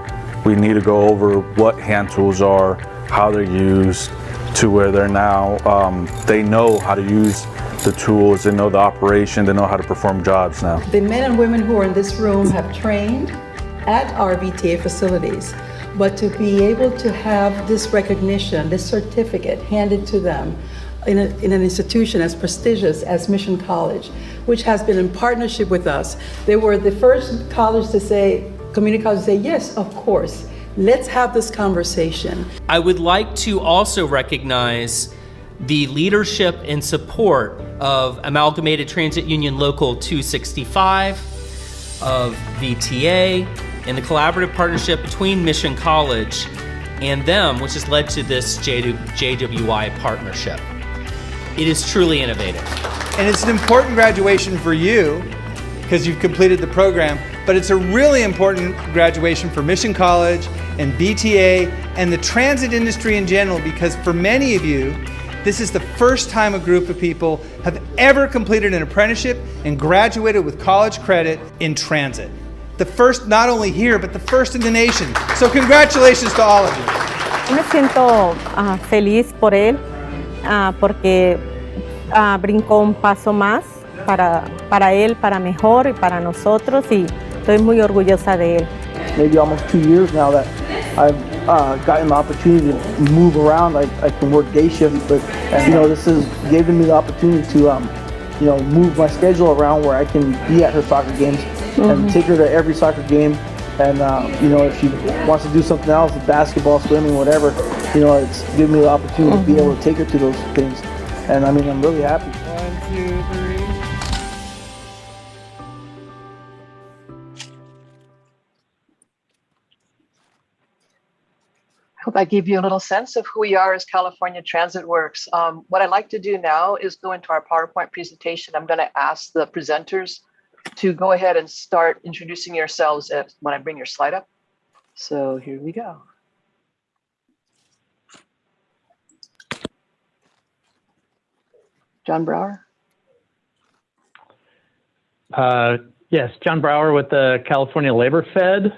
Speaker 22: we need to go over what hand tools are, how they're used, to where they're now, they know how to use the tools, they know the operation, they know how to perform jobs now.
Speaker 23: The men and women who are in this room have trained at our VTA facilities, but to be able to have this recognition, this certificate handed to them in an institution as prestigious as Mission College, which has been in partnership with us. They were the first college to say, community college to say, yes, of course, let's have this conversation.
Speaker 24: I would like to also recognize the leadership and support of Amalgamated Transit Union Local 265, of VTA, and the collaborative partnership between Mission College and them, which has led to this JWI partnership. It is truly innovative.
Speaker 25: And it's an important graduation for you because you've completed the program, but it's a really important graduation for Mission College and VTA and the transit industry in general, because for many of you, this is the first time a group of people have ever completed an apprenticeship and graduated with college credit in transit. The first not only here, but the first in the nation. So congratulations to all of you.
Speaker 26: Me siento feliz por él porque brincó un paso más para él, para mejor y para nosotros, y estoy muy orgullosa de él.
Speaker 27: Maybe almost 2 years now that I've gotten the opportunity to move around. I can work day shift, but you know, this has given me the opportunity to you know, move my schedule around where I can be at her soccer games and take her to every soccer game. And you know, if she wants to do something else, basketball, swimming, whatever, you know, it's given me the opportunity to be able to take her to those things. And I mean, I'm really happy.
Speaker 25: 1, 2, 3.
Speaker 4: I hope I gave you a little sense of who we are as California Transit Works. What I'd like to do now is go into our PowerPoint presentation. I'm going to ask the presenters to go ahead and start introducing yourselves when I bring your slide up. So here we go. John Brower?
Speaker 2: Yes, John Brower with the California Labor Fed.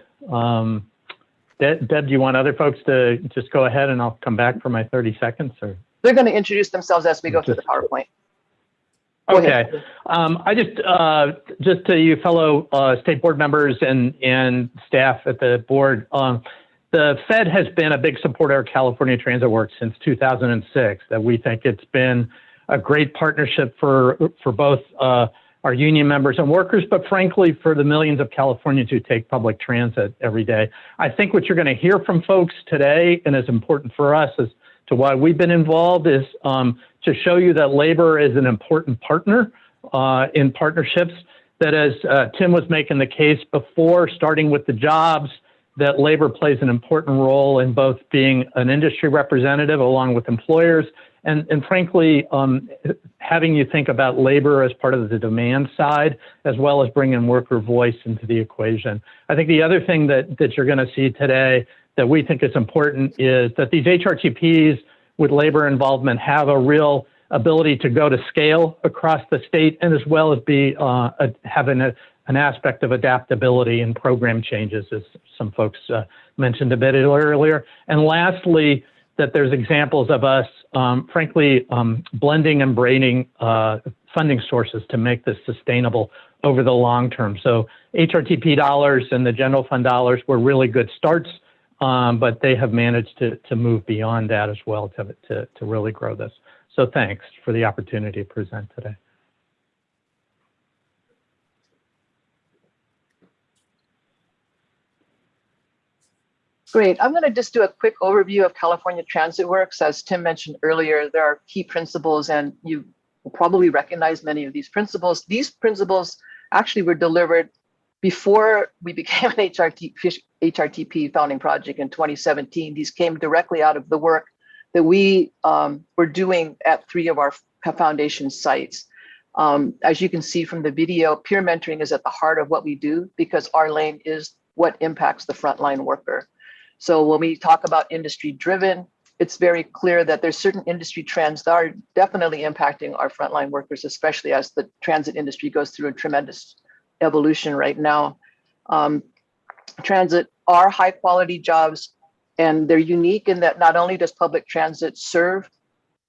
Speaker 2: Deb, do you want other folks to just go ahead and I'll come back for my 30 seconds? Or
Speaker 4: they're going to introduce themselves as we go through the PowerPoint.
Speaker 2: Okay. I just to you fellow state board members and staff at the board, the Fed has been a big supporter of California Transit Works since 2006. That we think it's been a great partnership for both our union members and workers, but frankly, for the millions of Californians who take public transit every day. I think what you're going to hear from folks today, and is important for us as to why we've been involved, is to show you that labor is an important partner in partnerships, that as Tim was making the case before, starting with the jobs, that labor plays an important role in both being an industry representative along with employers, and frankly, having you think about labor as part of the demand side, as well as bringing worker voice into the equation. I think the other thing that you're going to see today that we think is important is that these HRTPs with labor involvement have a real ability to go to scale across the state, and as well as be having an aspect of adaptability and program changes, as some folks mentioned a bit earlier. And lastly, that there's examples of us, frankly, blending and braiding funding sources to make this sustainable over the long term. So HRTP dollars and the general fund dollars were really good starts, but they have managed to move beyond that as well to really grow this. So thanks for the opportunity to present today.
Speaker 4: Great. I'm going to just do a quick overview of California Transit Works. As Tim mentioned earlier, there are key principles, and you will probably recognize many of these principles. These principles actually were delivered before we became an HRTP founding project in 2017. These came directly out of the work that we were doing at 3 of our foundation sites. As you can see from the video, peer mentoring is at the heart of what we do, because our lane is what impacts the frontline worker. So when we talk about industry driven, it's very clear that there's certain industry trends that are definitely impacting our frontline workers, especially as the transit industry goes through a tremendous evolution right now. Transit are high quality jobs, and they're unique in that not only does public transit serve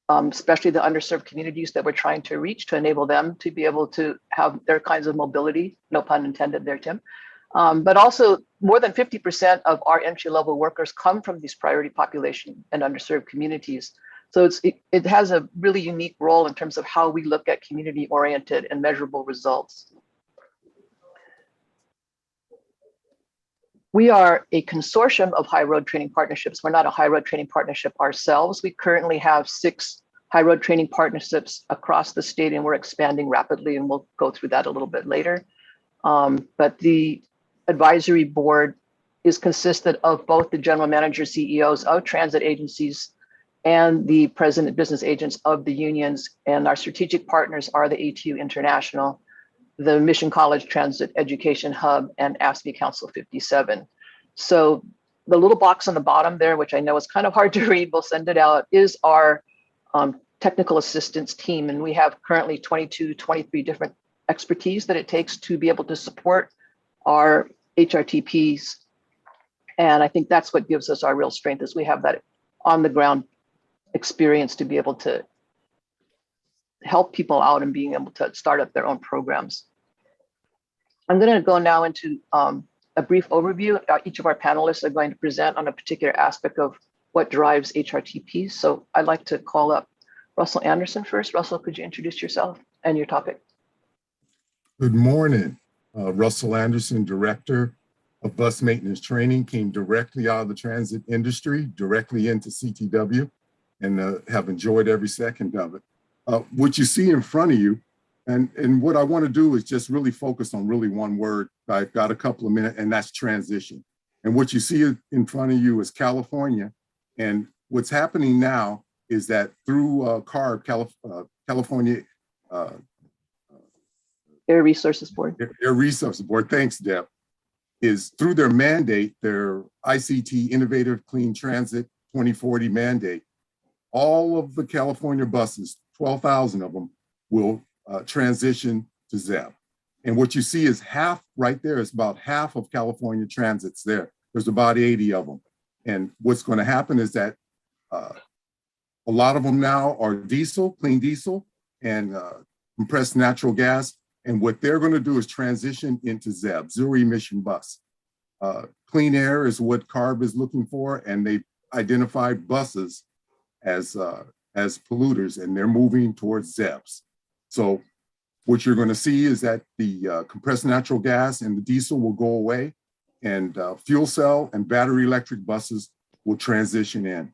Speaker 4: especially the underserved communities that we're trying to reach to enable them to be able to have their kinds of mobility, no pun intended there, Tim. But also more than 50% of our entry-level workers come from these priority population and underserved communities. So it has a really unique role in terms of how we look at community-oriented and measurable results. We are a consortium of high road training partnerships. We're not a high road training partnership ourselves. We currently have 6 high road training partnerships across the state, and we're expanding rapidly, and we'll go through that a little bit later. But the advisory board is consistent of both the general manager CEOs of transit agencies and the president business agents of the unions. And our strategic partners are the ATU International, the Mission College Transit Education Hub, and AFSCME Council 57. So the little box on the bottom there, which I know is kind of hard to read, we'll send it out, is our technical assistance team. And we have currently 23 different expertise that it takes to be able to support our HRTPs. And I think that's what gives us our real strength, is we have that on the ground experience to be able to help people out and being able to start up their own programs. I'm going to go now into a brief overview. Each of our panelists are going to present on a particular aspect of what drives HRTPs. So I'd like to call up Russell Anderson first. Russell, could you introduce yourself and your topic?
Speaker 13: Good morning. Russell Anderson, Director of Bus Maintenance Training, came directly out of the transit industry, directly into CTW, and have enjoyed every second of it. What you see in front of you, and what I want to do is just really focus on really one word. I've got a couple of minutes, and that's transition. And what you see in front of you is California. And what's happening now is that through CARB, California
Speaker 4: Air Resources Board.
Speaker 13: Air Resources Board, thanks, Deb, is through their mandate, their ICT Innovative Clean Transit 2040 mandate, all of the California buses, 12,000 of them, will transition to ZEB. And what you see is half right there is about half of California transits there. There's about 80 of them. And what's going to happen is that a lot of them now are diesel, clean diesel, and compressed natural gas. And what they're going to do is transition into ZEB, zero emission bus. Clean air is what CARB is looking for, and they identified buses as polluters, and they're moving towards ZEBs. So what you're going to see is that the compressed natural gas and the diesel will go away, and fuel cell and battery electric buses will transition in.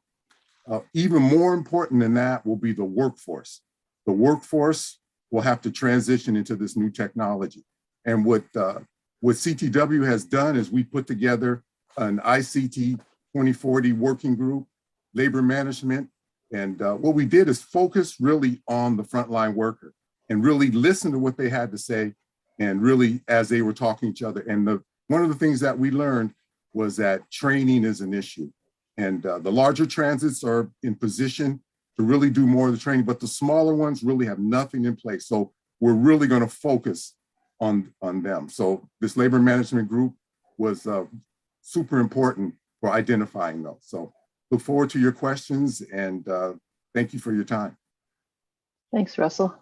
Speaker 13: Even more important than that will be the workforce. The workforce will have to transition into this new technology. And what CTW has done is we put together an ICT 2040 working group, labor management. And what we did is focus really on the frontline worker and really listen to what they had to say, and really as they were talking to each other. And one of the things that we learned was that training is an issue. And the larger transits are in position to really do more of the training, but the smaller ones really have nothing in place. So we're really going to focus on them. So this labor management group was super important for identifying those. So look forward to your questions, and thank you for your time.
Speaker 4: Thanks, Russell.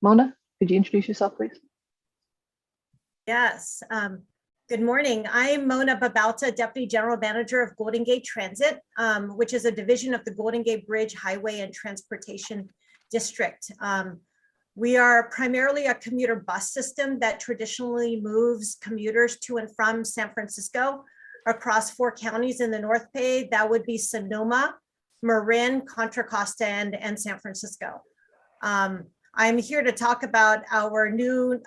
Speaker 4: Mona, could you introduce yourself, please?
Speaker 1: Yes. Good morning. I'm Mona Babalta, Deputy General Manager of Golden Gate Transit, which is a division of the Golden Gate Bridge Highway and Transportation District. We are primarily a commuter bus system that traditionally moves commuters to and from San Francisco across 4 counties in the North Bay. That would be Sonoma, Marin, Contra Costa, and San Francisco. I'm here to talk about our new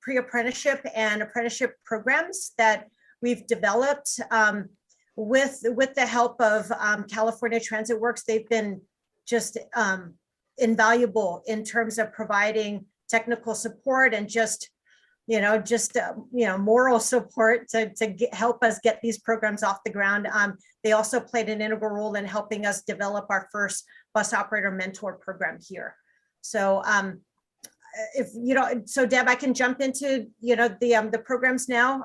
Speaker 1: pre-apprenticeship and apprenticeship programs that we've developed with the help of California Transit Works. They've been just invaluable in terms of providing technical support and just just, moral support to help us get these programs off the ground. They also played an integral role in helping us develop our first bus operator mentor program here. So so Deb, I can jump into, the programs now.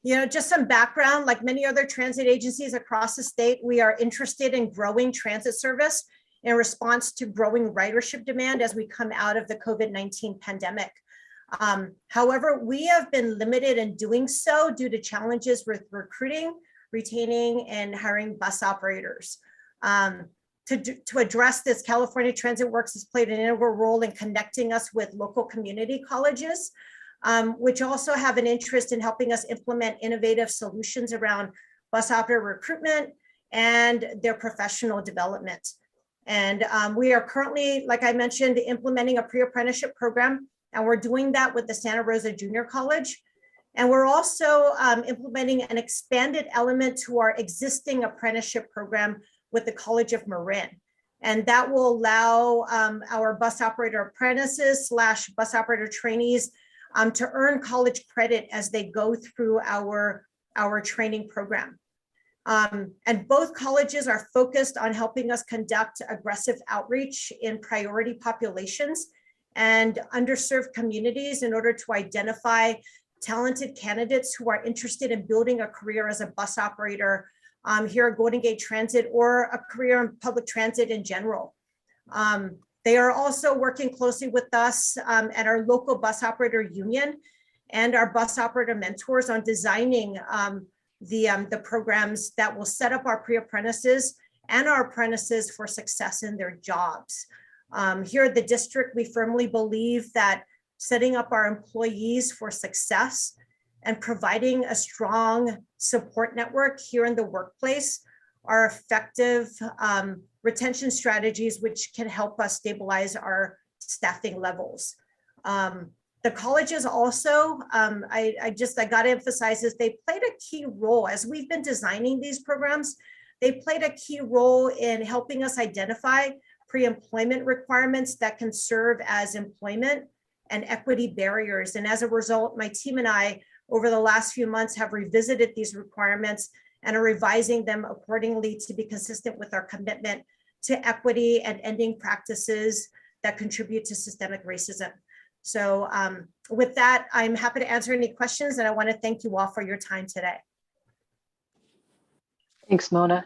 Speaker 1: Just some background, like many other transit agencies across the state, we are interested in growing transit service in response to growing ridership demand as we come out of the COVID-19 pandemic. However, we have been limited in doing so due to challenges with recruiting, retaining, and hiring bus operators. To address this, California Transit Works has played an integral role in connecting us with local community colleges, which also have an interest in helping us implement innovative solutions around bus operator recruitment and their professional development. And we are currently, like I mentioned, implementing a pre-apprenticeship program, and we're doing that with the Santa Rosa Junior College. And we're also implementing an expanded element to our existing apprenticeship program with the College of Marin. And that will allow our bus operator apprentices / bus operator trainees to earn college credit as they go through our training program. And both colleges are focused on helping us conduct aggressive outreach in priority populations and underserved communities in order to identify talented candidates who are interested in building a career as a bus operator here at Golden Gate Transit, or a career in public transit in general. They are also working closely with us and our local bus operator union and our bus operator mentors on designing the programs that will set up our pre-apprentices and our apprentices for success in their jobs. Here at the district, we firmly believe that setting up our employees for success and providing a strong support network here in the workplace are effective retention strategies which can help us stabilize our staffing levels. The colleges also, I got to emphasize this, they played a key role as we've been designing these programs. They played a key role in helping us identify pre-employment requirements that can serve as employment and equity barriers. And as a result, my team and I, over the last few months, have revisited these requirements and are revising them accordingly to be consistent with our commitment to equity and ending practices that contribute to systemic racism. So with that, I'm happy to answer any questions, and I want to thank you all for your time today.
Speaker 4: Thanks, Mona.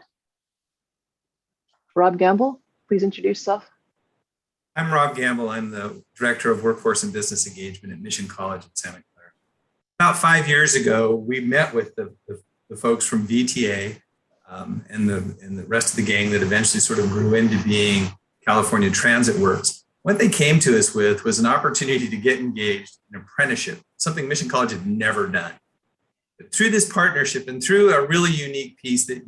Speaker 4: Rob Gamble, please introduce yourself.
Speaker 3: I'm Rob Gamble. I'm the Director of Workforce and Business Engagement at Mission College in Santa Clara. About 5 years ago, we met with the folks from VTA and the rest of the gang that eventually sort of grew into being California Transit Works. What they came to us with was an opportunity to get engaged in apprenticeship, something Mission College had never done. But through this partnership and through a really unique piece that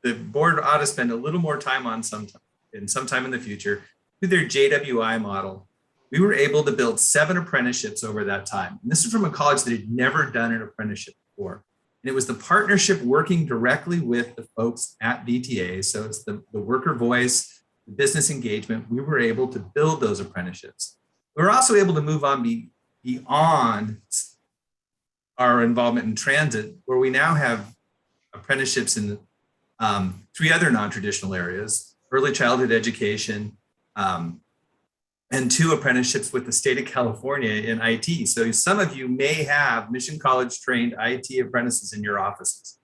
Speaker 3: the board ought to spend a little more time on sometime in the future, through their JWI model, we were able to build 7 apprenticeships over that time. And this is from a college that had never done an apprenticeship before. And it was the partnership working directly with the folks at VTA. So it's the worker voice, the business engagement. We were able to build those apprenticeships. We were also able to move on beyond our involvement in transit, where we now have apprenticeships in 3 other non-traditional areas: early childhood education, and 2 apprenticeships with the state of California in IT. So some of you may have Mission College trained IT apprentices in your offices.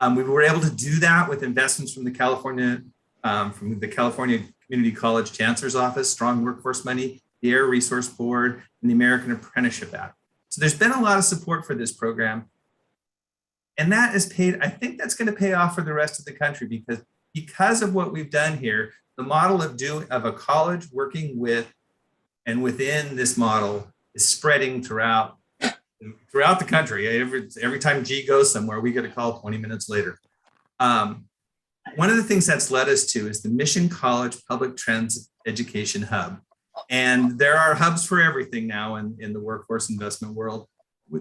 Speaker 3: We were able to do that with investments from the California Community College Chancellor's Office, Strong Workforce Money, the Air Resource Board, and the American Apprenticeship Act. So there's been a lot of support for this program. And that is paid, I think that's going to pay off for the rest of the country, because of what we've done here. The model of a college working with and within this model is spreading throughout the country. Every time G goes somewhere, we get a call 20 minutes later. One of the things that's led us to is the Mission College Public Transit Education Hub. And there are hubs for everything now in the workforce investment world.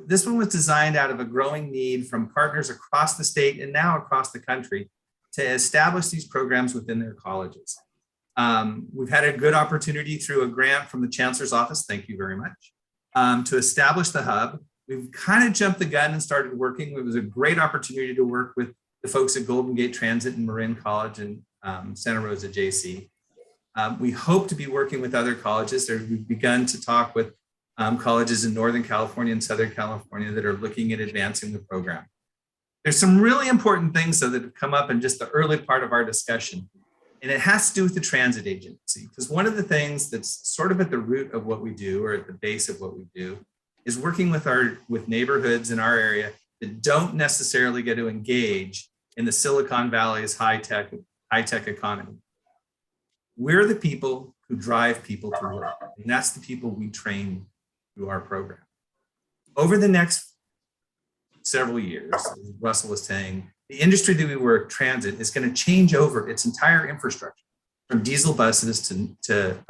Speaker 3: This one was designed out of a growing need from partners across the state and now across the country to establish these programs within their colleges. We've had a good opportunity through a grant from the Chancellor's Office, thank you very much, to establish the hub. We've kind of jumped the gun and started working. It was a great opportunity to work with the folks at Golden Gate Transit and Marin College and Santa Rosa JC. We hope to be working with other colleges. We've begun to talk with colleges in Northern California and Southern California that are looking at advancing the program. There's some really important things though that have come up in just the early part of our discussion. And it has to do with the transit agency, because one of the things that's sort of at the root of what we do, or at the base of what we do, is working with neighborhoods in our area that don't necessarily get to engage in the Silicon Valley's high-tech economy. We're the people who drive people to work, and that's the people we train through our program. Over the next several years, as Russell was saying, the industry that we work, transit, is going to change over its entire infrastructure, from diesel buses to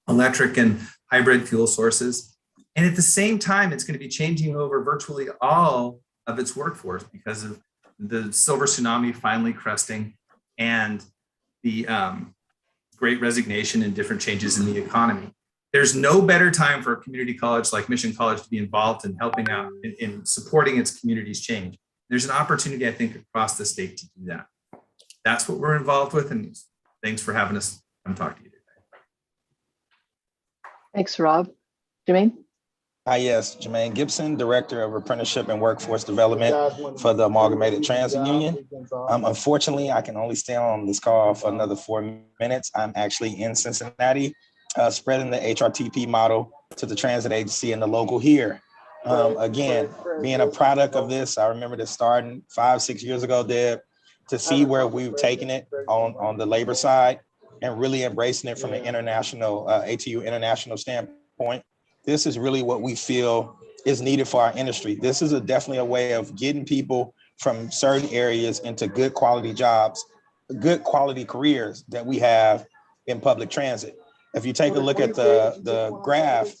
Speaker 3: electric and hybrid fuel sources. And at the same time, it's going to be changing over virtually all of its workforce because of the silver tsunami finally cresting and the great resignation and different changes in the economy. There's no better time for a community college like Mission College to be involved in helping out in supporting its community's change. There's an opportunity, I think, across the state to do that. That's what we're involved with, and thanks for having us come talk to you today.
Speaker 4: Thanks, Rob. Jermaine?
Speaker 7: Hi, yes, Jermaine Gibson, Director of Apprenticeship and Workforce Development for the Amalgamated Transit Union. Unfortunately, I can only stay on this call for another 4 minutes. I'm actually in Cincinnati, spreading the HRTP model to the transit agency and the local here. Again, being a product of this, I remember this starting 5-6 years ago, Deb, to see where we've taken it on the labor side and really embracing it from the international, ATU international standpoint. This is really what we feel is needed for our industry. This is definitely a way of getting people from certain areas into good quality jobs, good quality careers that we have in public transit. If you take a look at the graph,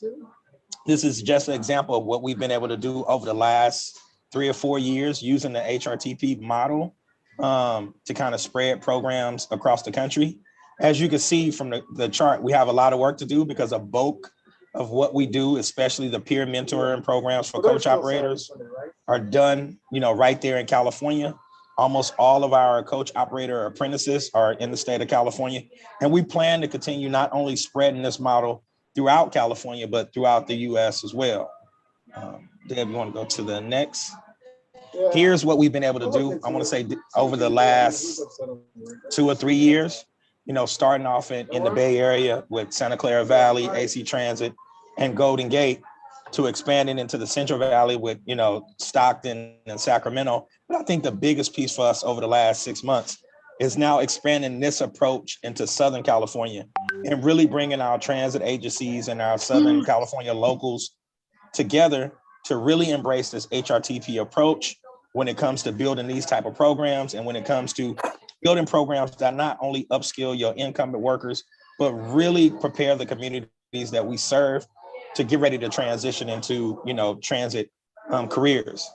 Speaker 7: this is just an example of what we've been able to do over the last 3 or 4 years using the HRTP model to kind of spread programs across the country. As you can see from the chart, we have a lot of work to do because a bulk of what we do, especially the peer mentoring programs for coach operators, are done, right there in California. Almost all of our coach operator apprentices are in the state of California. And we plan to continue not only spreading this model throughout California, but throughout the US as well. Deb, you want to go to the next? Here's what we've been able to do. I want to say over the last 2 or 3 years, starting off in the Bay Area with Santa Clara Valley, AC Transit, and Golden Gate, to expanding into the Central Valley with, Stockton and Sacramento. But I think the biggest piece for us over the last 6 months is now expanding this approach into Southern California and really bringing our transit agencies and our Southern California locals together to really embrace this HRTP approach when it comes to building these type of programs and when it comes to building programs that not only upskill your incumbent workers, but really prepare the communities that we serve to get ready to transition into, transit careers.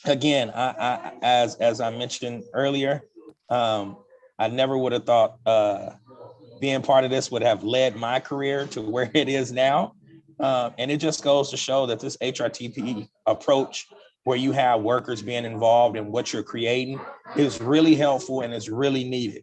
Speaker 7: Again, as I mentioned earlier, I never would have thought being part of this would have led my career to where it is now. And it just goes to show that this HRTP approach, where you have workers being involved in what you're creating, is really helpful and is really needed.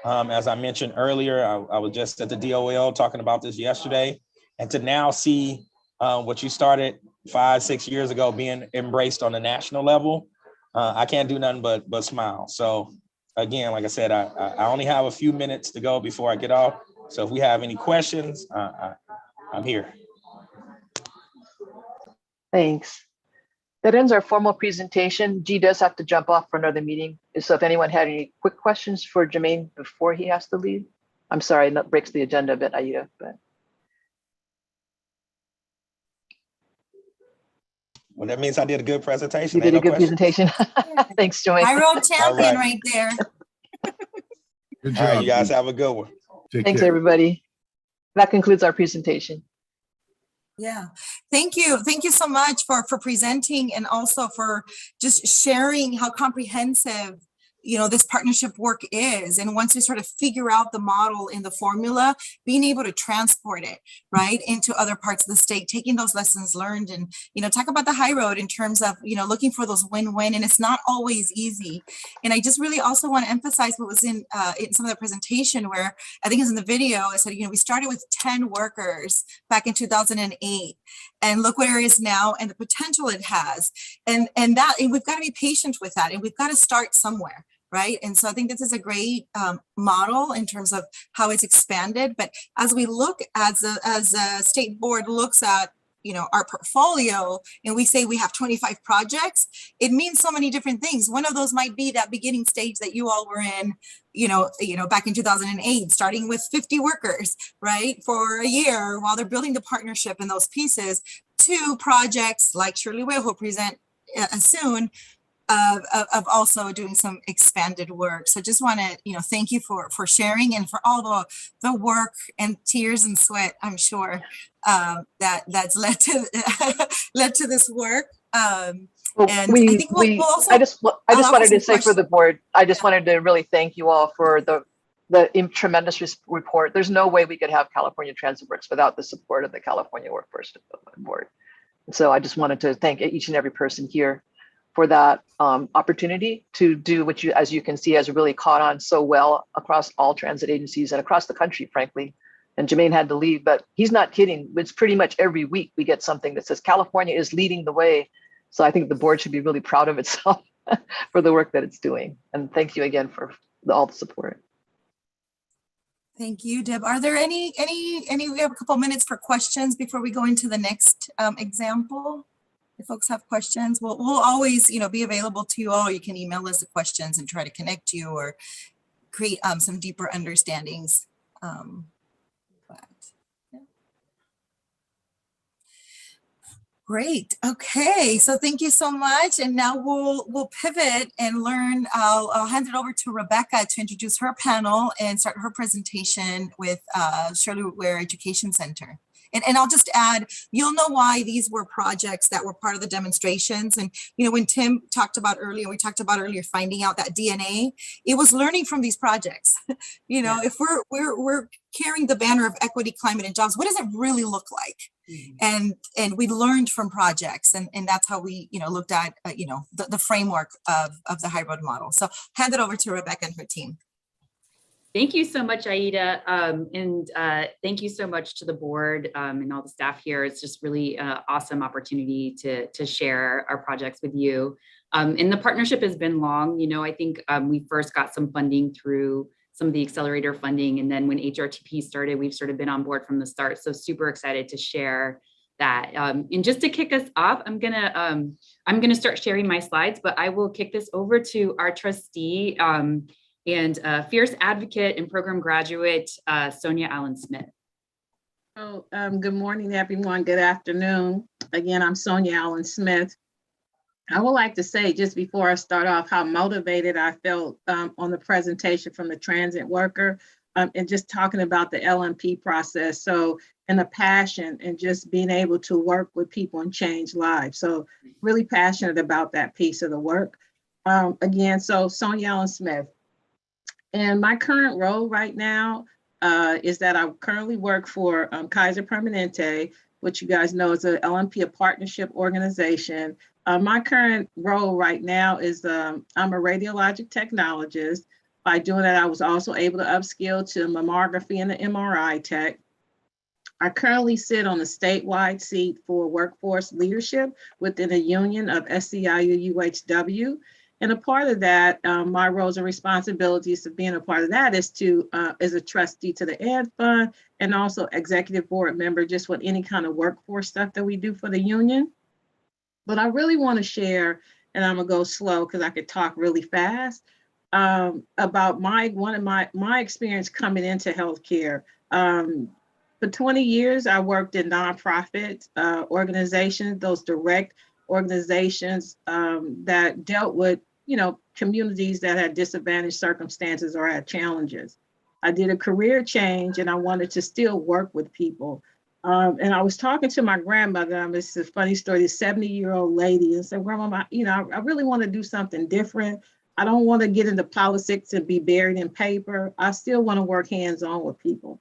Speaker 7: As I mentioned earlier, I was just at the DOL talking about this yesterday, and to now see what you started 5-6 years ago being embraced on the national level, I can't do nothing but smile. So again, like I said, I only have a few minutes to go before I get off. So if we have any questions, I'm here.
Speaker 4: Thanks. That ends our formal presentation. G does have to jump off for another meeting. So if anyone had any quick questions for Jermaine before he has to leave, I'm sorry, that breaks the agenda a bit, Aida, but.
Speaker 7: Well, that means I did a good presentation.
Speaker 4: You did a good presentation. Thanks, Joey.
Speaker 6: I wrote champion right there.
Speaker 7: Good job. All right, you guys have a good one.
Speaker 4: Thanks, everybody. That concludes our presentation.
Speaker 6: Yeah, thank you. Thank you so much for presenting and also for just sharing how comprehensive this partnership work is. And once we sort of figure out the model and the formula, being able to transport it, right, into other parts of the state, taking those lessons learned and, talk about the high road in terms of, looking for those win-win, and it's not always easy. And I just really also want to emphasize what was in some of the presentation where I think it's in the video, I said, we started with 10 workers back in 2008 and look where it is now and the potential it has. And we've got to be patient with that, and we've got to start somewhere. Right. And so I think this is a great model in terms of how it's expanded. But as we look, as a state board looks at, our portfolio, and we say we have 25 projects, it means so many different things. One of those might be that beginning stage that you all were in, back in 2008, starting with 50 workers, right, for a year while they're building the partnership and those pieces, to projects like Shirley will present soon, of also doing some expanded work. So just want to, thank you for sharing and for all the work and tears and sweat, I'm sure, that's led to this work. And I think we'll also,
Speaker 4: I just wanted to say for the board, I just wanted to really thank you all for the tremendous report. There's no way we could have California Transit Works without the support of the California Workforce Development Board. And so I just wanted to thank each and every person here for that opportunity to do what you, as you can see, has really caught on so well across all transit agencies and across the country, frankly. And Jermaine had to leave, but he's not kidding. It's pretty much every week we get something that says California is leading the way. So I think the board should be really proud of itself for the work that it's doing. And thank you again for all the support.
Speaker 6: Thank you, Deb. Are there any, we have a couple minutes for questions before we go into the next example? If folks have questions, we'll always, be available to you all. You can email us the questions and try to connect you or create some deeper understandings. Great. Okay. So thank you so much. And now we'll pivot and learn. I'll hand it over to Rebecca to introduce her panel and start her presentation with Shirley Ware Education Center. And I'll just add, you'll know why these were projects that were part of the demonstrations. And, when Tim talked about earlier, we talked about earlier, finding out that DNA, it was learning from these projects. If we're carrying the banner of equity, climate, and jobs, what does it really look like? And we learned from projects, and that's how we, looked at, the framework of the high road model. So hand it over to Rebecca and her team.
Speaker 8: Thank you so much, Aida. And thank you so much to the board and all the staff here. It's just really awesome opportunity to share our projects with you. And the partnership has been long. I think we first got some funding through some of the accelerator funding. And then when HRTP started, we've sort of been on board from the start. So super excited to share that. And just to kick us off, I'm gonna start sharing my slides, but I will kick this over to our trustee and fierce advocate and program graduate, Sonia Allen-Smith.
Speaker 9: Good morning, everyone. Good afternoon. Again, I'm Sonia Allen-Smith. I would like to say, just before I start off, how motivated I felt on the presentation from the transit worker and just talking about the LMP process. So, and the passion and just being able to work with people and change lives. So really passionate about that piece of the work. Again, so Sonia Allen-Smith. And my current role right now is that I currently work for Kaiser Permanente, which you guys know is a LMP, a partnership organization. My current role right now is I'm a radiologic technologist. By doing that, I was also able to upskill to mammography and the MRI tech. I currently sit on a statewide seat for workforce leadership within a union of SEIU UHW. And a part of that, my roles and responsibilities of being a part of that is to, as a trustee to the Ed Fund and also executive board member, just with any kind of workforce stuff that we do for the union. But I really want to share, and I'm gonna go slow because I could talk really fast, about one of my experience coming into healthcare. For 20 years, I worked in nonprofit organizations, those direct organizations that dealt with communities that had disadvantaged circumstances or had challenges. I did a career change and I wanted to still work with people. And I was talking to my grandmother, it's a funny story, this 70-year-old lady, and said, Grandma, I really want to do something different. I don't want to get into politics and be buried in paper. I still want to work hands-on with people.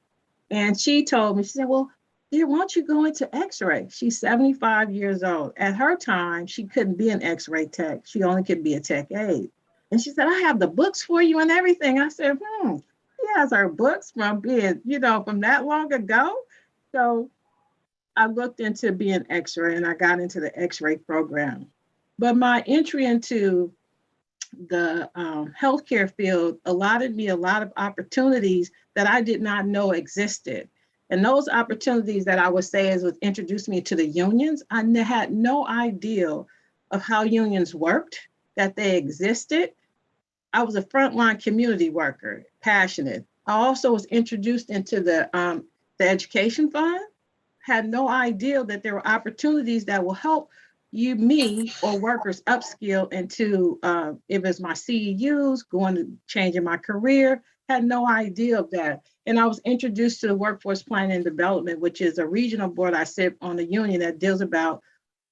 Speaker 9: And she told me, she said, well, dear, why don't you go into x-ray? She's 75 years old. At her time, she couldn't be an x-ray tech. She only could be a tech aide. And she said, I have the books for you and everything. I said, she has her books from being, from that long ago. So I looked into being x-ray and I got into the x-ray program. But my entry into the healthcare field allotted me a lot of opportunities that I did not know existed. And those opportunities that I would say is what introduced me to the unions. I had no idea of how unions worked, that they existed. I was a frontline community worker, passionate. I also was introduced into the education fund, had no idea that there were opportunities that will help me or workers upskill into, if it's my CEUs, going to changing my career, had no idea of that. And I was introduced to the Workforce Planning and Development, which is a regional board I sit on the union that deals about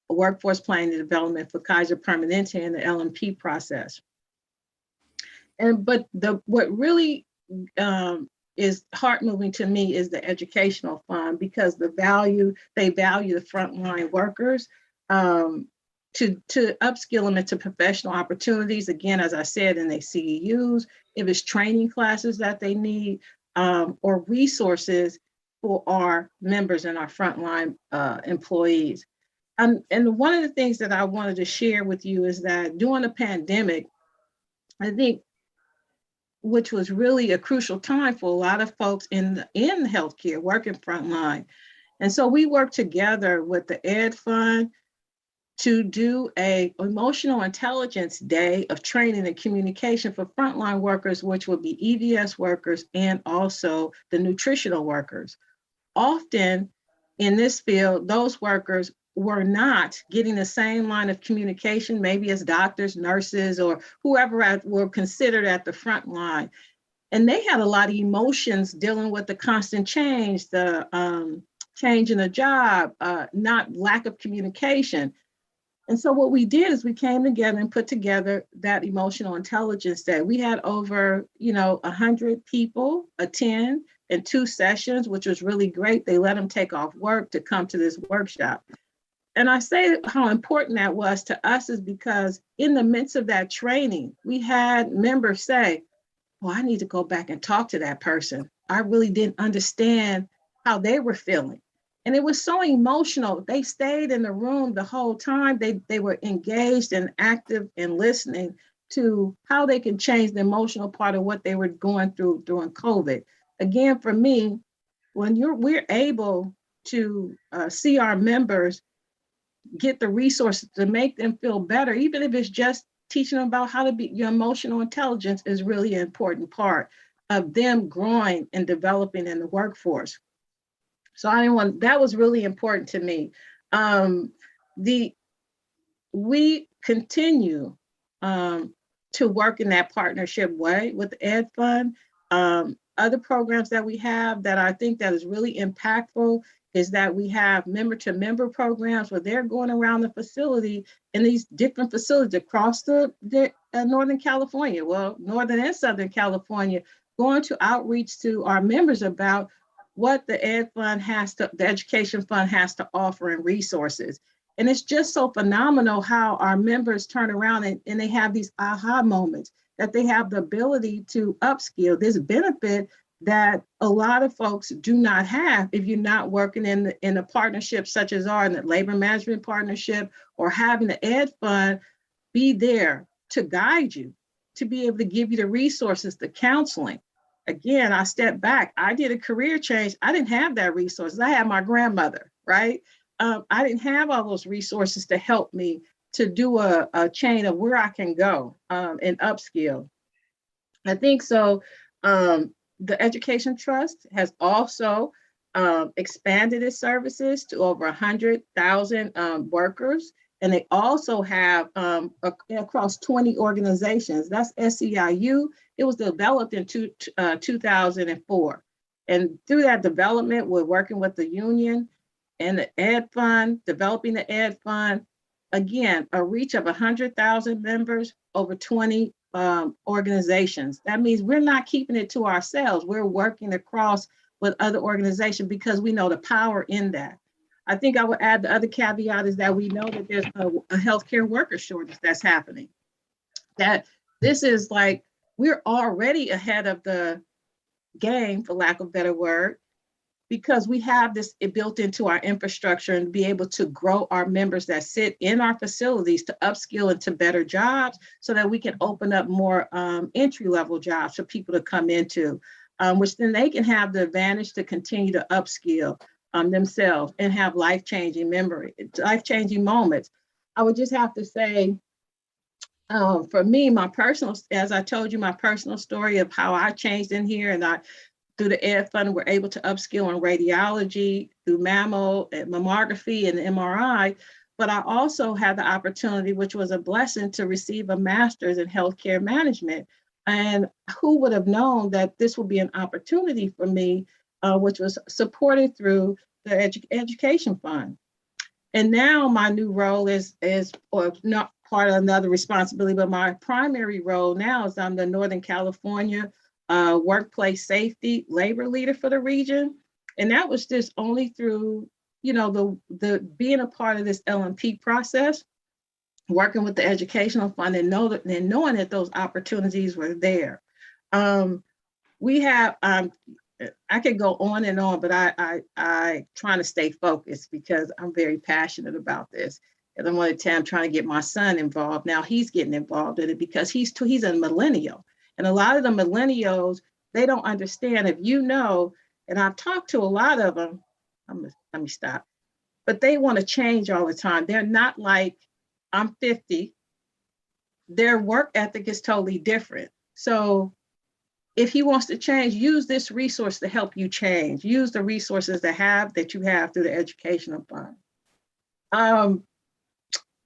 Speaker 9: workforce planning and development for Kaiser Permanente and the LMP process. But what really is heart moving to me is the educational fund, because they value the frontline workers to upskill them into professional opportunities. Again, as I said, in their CEUs, if it's training classes that they need, or resources for our members and our frontline employees. And one of the things that I wanted to share with you is that during the pandemic, I think, which was really a crucial time for a lot of folks in healthcare, working frontline. And so we worked together with the Ed Fund to do a emotional intelligence day of training and communication for frontline workers, which would be EVS workers and also the nutritional workers. Often in this field, those workers were not getting the same line of communication, maybe as doctors, nurses, or whoever were considered at the front line. And they had a lot of emotions dealing with the constant change, the change in the job, not lack of communication. And so what we did is we came together and put together that emotional intelligence day. We had over, 100 people attend in 2 sessions, which was really great. They let them take off work to come to this workshop. And I say how important that was to us is because in the midst of that training, we had members say, well, I need to go back and talk to that person. I really didn't understand how they were feeling. And it was so emotional. They stayed in the room the whole time. They were engaged and active and listening to how they can change the emotional part of what they were going through during COVID. Again, for me, when we're able to see our members get the resources to make them feel better, even if it's just teaching them about how to be, your emotional intelligence is really an important part of them growing and developing in the workforce. So that was really important to me. We continue to work in that partnership way with the Ed Fund. Other programs that we have that I think that is really impactful is that we have member-to-member programs where they're going around the facility in these different facilities across the Northern California, Northern and Southern California, going to outreach to our members about what the Ed Fund the Education Fund has to offer in resources. And it's just so phenomenal how our members turn around and they have these aha moments, that they have the ability to upskill. This benefit that a lot of folks do not have if you're not working in a partnership such as ours, the labor management partnership, or having the Ed Fund be there to guide you, to be able to give you the resources, the counseling. Again, I stepped back. I did a career change. I didn't have that resources. I had my grandmother, right? I didn't have all those resources to help me to do a chain of where I can go and upskill. I think so. The Education Trust has also expanded its services to over 100,000 workers. And they also have across 20 organizations. That's SEIU. It was developed in 2004. And through that development, we're working with the union and the Ed Fund, developing the Ed Fund. Again, a reach of 100,000 members, over 20 organizations. That means we're not keeping it to ourselves. We're working across with other organizations because we know the power in that. I think I would add the other caveat is that we know that there's a healthcare worker shortage that's happening. That this is like, we're already ahead of the game, for lack of a better word, because we have this built into our infrastructure and be able to grow our members that sit in our facilities to upskill into better jobs so that we can open up more entry-level jobs for people to come into, which then they can have the advantage to continue to upskill themselves and have life-changing moments. I would just have to say, for me, as I told you, my personal story of how I changed in here, and through the Ed Fund, we're able to upskill in radiology, through mammo and mammography and MRI. But I also had the opportunity, which was a blessing, to receive a master's in healthcare management. And who would have known that this would be an opportunity for me, which was supported through the education fund. And now my new role is or not part of another responsibility, but my primary role now is I'm the Northern California workplace safety labor leader for the region. And that was just only through, the being a part of this LMP process, working with the educational fund and knowing that those opportunities were there. We have, I could go on and on, but I trying to stay focused because I'm very passionate about this. And I'm going to tell I'm trying to get my son involved. Now he's getting involved in it because he's a millennial. And a lot of the millennials, they don't understand, and I've talked to a lot of them, let me stop, but they want to change all the time. They're not like, I'm 50, their work ethic is totally different. So if he wants to change, use this resource to help you change. Use the resources that you have through the educational fund.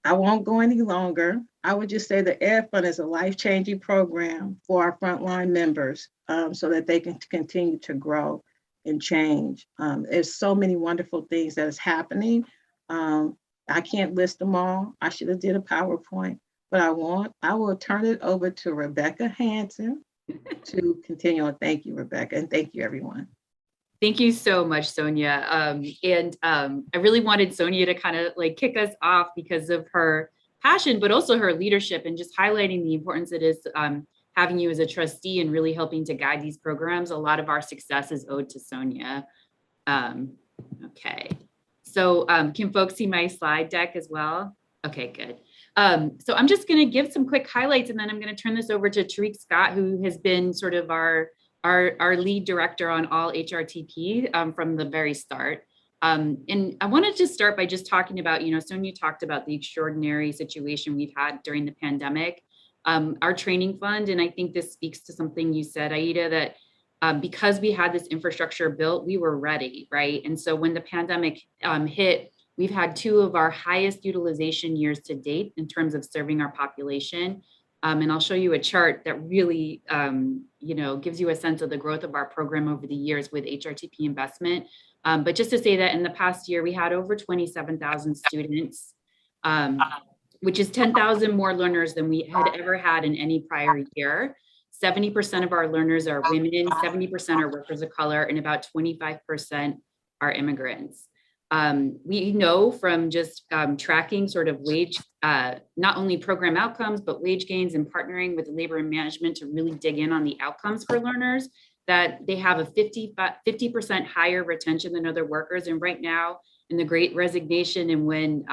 Speaker 9: I won't go any longer. I would just say the Ed Fund is a life-changing program for our frontline members so that they can continue to grow and change. There's so many wonderful things that is happening. I can't list them all. I should have did a PowerPoint, but I will turn it over to Rebecca Hanson to continue on. Thank you, Rebecca, and thank you, everyone.
Speaker 8: Thank you so much, Sonia. I really wanted Sonia to kind of like kick us off because of her passion, but also her leadership and just highlighting the importance it is having you as a trustee and really helping to guide these programs. A lot of our success is owed to Sonia. Okay, so can folks see my slide deck as well? Okay, good. So I'm just gonna give some quick highlights and then I'm gonna turn this over to Tariq Scott, who has been sort of our lead director on all HRTP from the very start. And I wanted to start by just talking about, Sonia talked about the extraordinary situation we've had during the pandemic, our training fund. And I think this speaks to something you said, Aida, that because we had this infrastructure built, we were ready, right? And so when the pandemic hit, we've had 2 of our highest utilization years to date in terms of serving our population. And I'll show you a chart that really, gives you a sense of the growth of our program over the years with HRTP investment. But just to say that in the past year, we had over 27,000 students, which is 10,000 more learners than we had ever had in any prior year. 70% of our learners are women, 70% are workers of color, and about 25% are immigrants. We know from just tracking sort of wage, not only program outcomes, but wage gains and partnering with labor and management to really dig in on the outcomes for learners, that they have a 50% higher retention than other workers. And right now in the Great Resignation, and when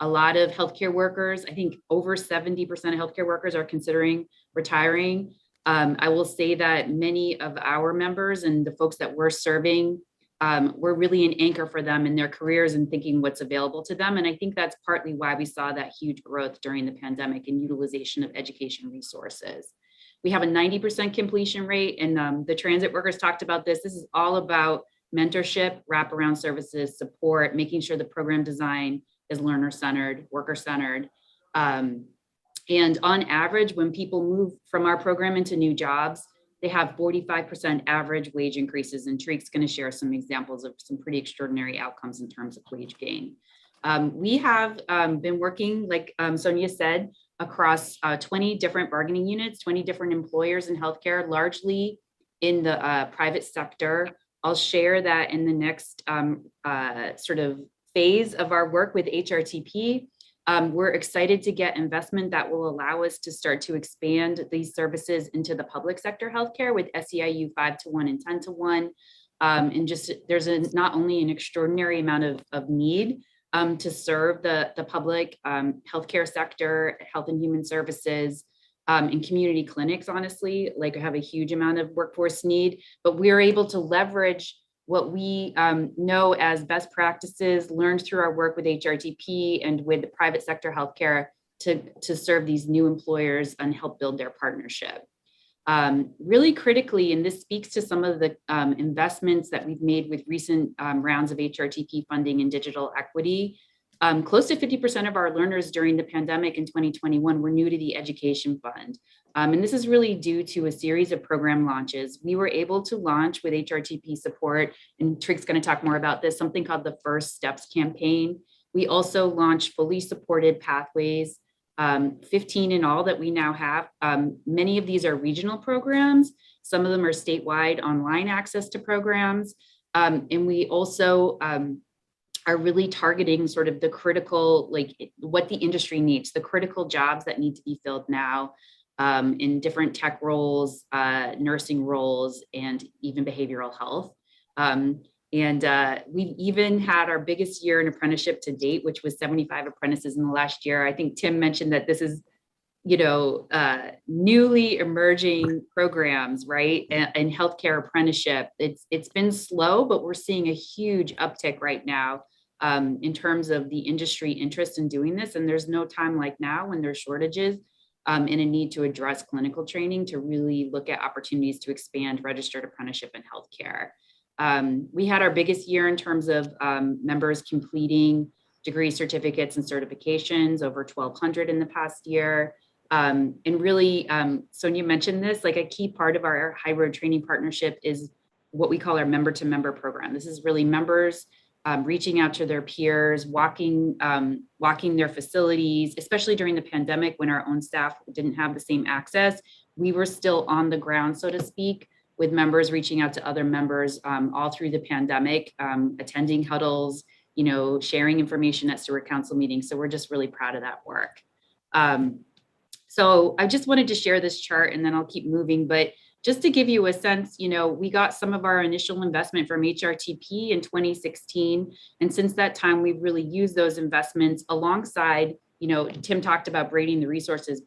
Speaker 8: a lot of healthcare workers, I think over 70% of healthcare workers are considering retiring. I will say that many of our members and the folks that we're serving, we're really an anchor for them in their careers and thinking what's available to them. And I think that's partly why we saw that huge growth during the pandemic and utilization of education resources. We have a 90% completion rate, and the transit workers talked about this. This is all about mentorship, wraparound services, support, making sure the program design is learner-centered, worker-centered. And on average, when people move from our program into new jobs, they have 45% average wage increases, and Tariq's going to share some examples of some pretty extraordinary outcomes in terms of wage gain. We have been working, like Sonia said, across 20 different bargaining units, 20 different employers in healthcare, largely in the private sector. I'll share that in the next sort of phase of our work with HRTP. We're excited to get investment that will allow us to start to expand these services into the public sector healthcare with SEIU 5-to-1 and 10-to-1. And just there's not only an extraordinary amount of need to serve the public healthcare sector, health and human services, and community clinics, honestly, like have a huge amount of workforce need, but we're able to leverage what we know as best practices learned through our work with HRTP and with the private sector healthcare to serve these new employers and help build their partnership. Really critically, and this speaks to some of the investments that we've made with recent rounds of HRTP funding in digital equity. Close to 50% of our learners during the pandemic in 2021 were new to the education fund. And this is really due to a series of program launches. We were able to launch with HRTP support, and Trig's going to talk more about this, something called the First Steps campaign. We also launched fully supported pathways, 15 in all that we now have. Many of these are regional programs. Some of them are statewide online access to programs. And we also are really targeting sort of the critical, like what the industry needs, the critical jobs that need to be filled now in different tech roles, nursing roles, and even behavioral health. We've even had our biggest year in apprenticeship to date, which was 75 apprentices in the last year. I think Tim mentioned that this is, newly emerging programs, right? And healthcare apprenticeship. It's been slow, but we're seeing a huge uptick right now in terms of the industry interest in doing this. And there's no time like now when there's shortages and a need to address clinical training to really look at opportunities to expand registered apprenticeship in healthcare. We had our biggest year in terms of members completing degree certificates and certifications, over 1,200 in the past year. And really, Sonia mentioned this, like a key part of our high road training partnership is what we call our member to member program. This is really members reaching out to their peers, walking their facilities, especially during the pandemic when our own staff didn't have the same access. We were still on the ground, so to speak, with members reaching out to other members all through the pandemic, attending huddles, sharing information at Steward Council meetings. So we're just really proud of that work. So I just wanted to share this chart and then I'll keep moving, but just to give you a sense, we got some of our initial investment from HRTP in 2016. And since that time, we've really used those investments alongside, Tim talked about braiding the resources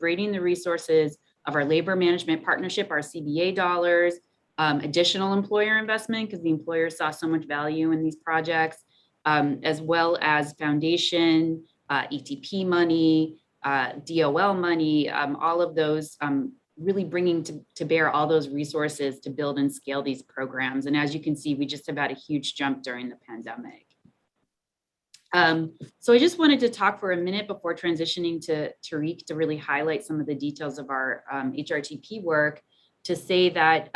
Speaker 8: of our labor management partnership, our CBA dollars, additional employer investment because the employers saw so much value in these projects, as well as foundation, ETP money, DOL money, all of those really bringing to bear all those resources to build and scale these programs. And as you can see, we just have had a huge jump during the pandemic. So I just wanted to talk for a minute before transitioning to Tariq to really highlight some of the details of our HRTP work, to say that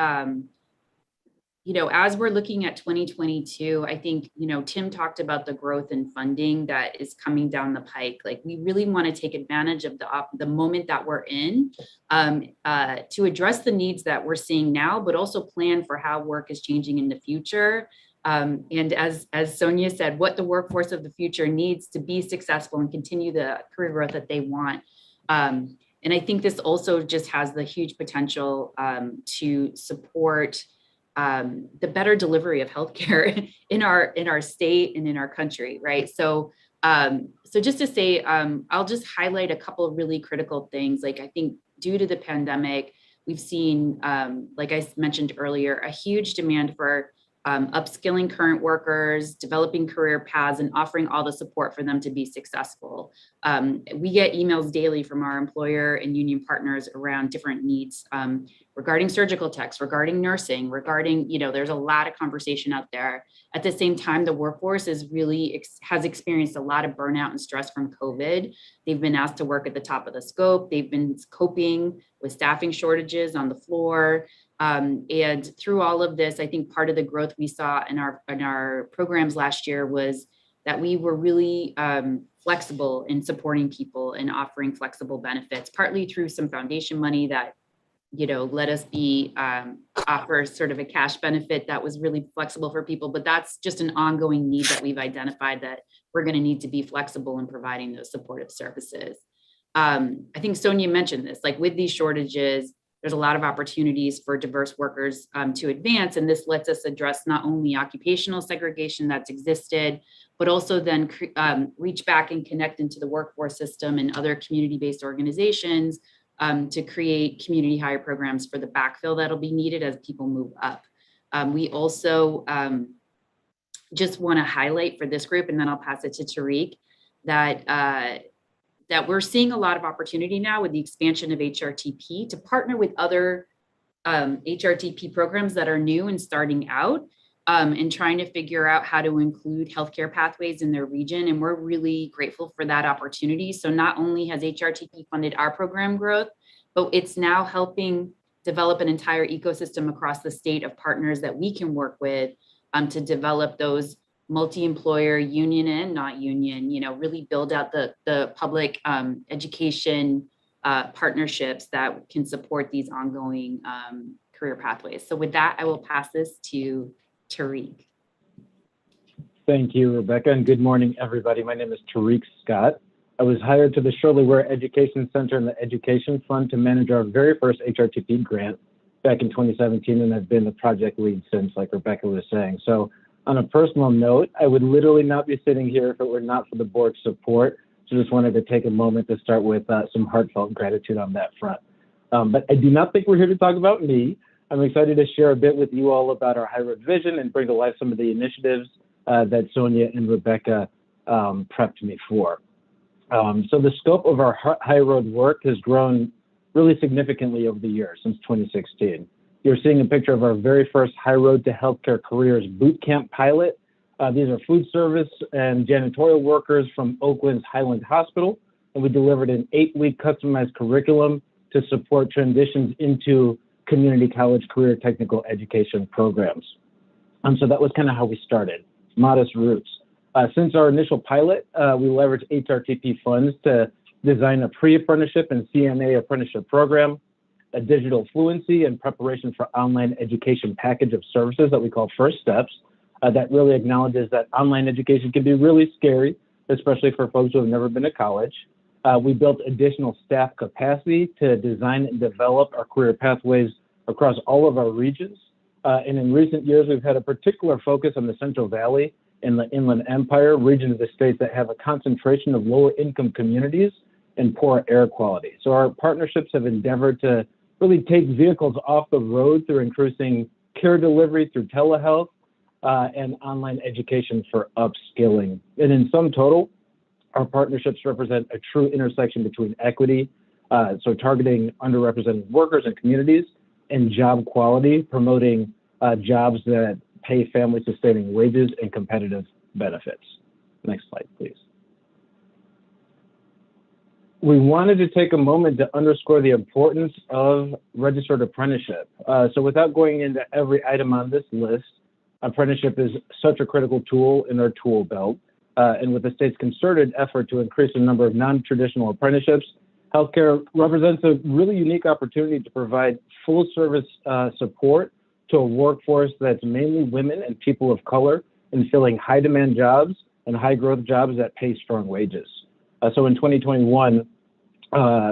Speaker 8: as we're looking at 2022, I think, Tim talked about the growth in funding that is coming down the pike. Like, we really want to take advantage of the moment that we're in to address the needs that we're seeing now, but also plan for how work is changing in the future. And as Sonia said, what the workforce of the future needs to be successful and continue the career growth that they want. And I think this also just has the huge potential to support the better delivery of healthcare in our state and in our country, right? So just to say, I'll just highlight a couple of really critical things. Like, I think due to the pandemic, we've seen, like I mentioned earlier, a huge demand for upskilling current workers, developing career paths, and offering all the support for them to be successful. We get emails daily from our employer and union partners around different needs regarding surgical techs, regarding nursing, regarding, there's a lot of conversation out there. At the same time, the workforce is really has experienced a lot of burnout and stress from COVID. They've been asked to work at the top of the scope. They've been coping with staffing shortages on the floor. And through all of this, I think part of the growth we saw in our programs last year was that we were really flexible in supporting people and offering flexible benefits, partly through some foundation money that, let us offer sort of a cash benefit that was really flexible for people. But that's just an ongoing need that we've identified, that we're going to need to be flexible in providing those supportive services. I think Sonia mentioned this, like with these shortages, there's a lot of opportunities for diverse workers to advance. And this lets us address not only occupational segregation that's existed, but also then reach back and connect into the workforce system and other community-based organizations to create community hire programs for the backfill that'll be needed as people move up. We also just want to highlight for this group, and then I'll pass it to Tariq, that we're seeing a lot of opportunity now with the expansion of HRTP to partner with other HRTP programs that are new and starting out, and trying to figure out how to include healthcare pathways in their region. And we're really grateful for that opportunity. So not only has HRTP funded our program growth, but it's now helping develop an entire ecosystem across the state of partners that we can work with to develop those multi-employer, union and not union, really build out the public education partnerships that can support these ongoing career pathways. So with that, I will pass this to Tariq.
Speaker 10: Thank you, Rebecca, and good morning, everybody. My name is Tariq Scott. I was hired to the Shirley Ware Education Center and the Education Fund to manage our very first HRTP grant back in 2017, and I've been the project lead since, like Rebecca was saying. So on a personal note, I would literally not be sitting here if it were not for the board's support. So just wanted to take a moment to start with some heartfelt gratitude on that front. But I do not think we're here to talk about me. I'm excited to share a bit with you all about our high road vision and bring to life some of the initiatives that Sonia and Rebecca prepped me for. So the scope of our high road work has grown really significantly over the years since 2016. You're seeing a picture of our very first High Road to Healthcare Careers Boot Camp pilot. These are food service and janitorial workers from Oakland's Highland Hospital, and we delivered an 8-week customized curriculum to support transitions into community college career technical education programs. So that was kind of how we started, modest roots. Since our initial pilot, we leveraged HRTP funds to design a pre-apprenticeship and CNA apprenticeship program, a digital fluency and preparation for online education package of services that we call First Steps, that really acknowledges that online education can be really scary, especially for folks who have never been to college. We built additional staff capacity to design and develop our career pathways across all of our regions. And in recent years, we've had a particular focus on the Central Valley and the Inland Empire, region of the state that have a concentration of lower income communities and poor air quality. So our partnerships have endeavored to really take vehicles off the road through increasing care delivery through telehealth and online education for upskilling. And in sum total, our partnerships represent a true intersection between equity, so targeting underrepresented workers and communities, and job quality, promoting jobs that pay family-sustaining wages and competitive benefits. Next slide, please. We wanted to take a moment to underscore the importance of registered apprenticeship. So without going into every item on this list, apprenticeship is such a critical tool in our tool belt. And with the state's concerted effort to increase the number of non-traditional apprenticeships, healthcare represents a really unique opportunity to provide full service support to a workforce that's mainly women and people of color in filling high demand jobs and high growth jobs that pay strong wages. So in 2021,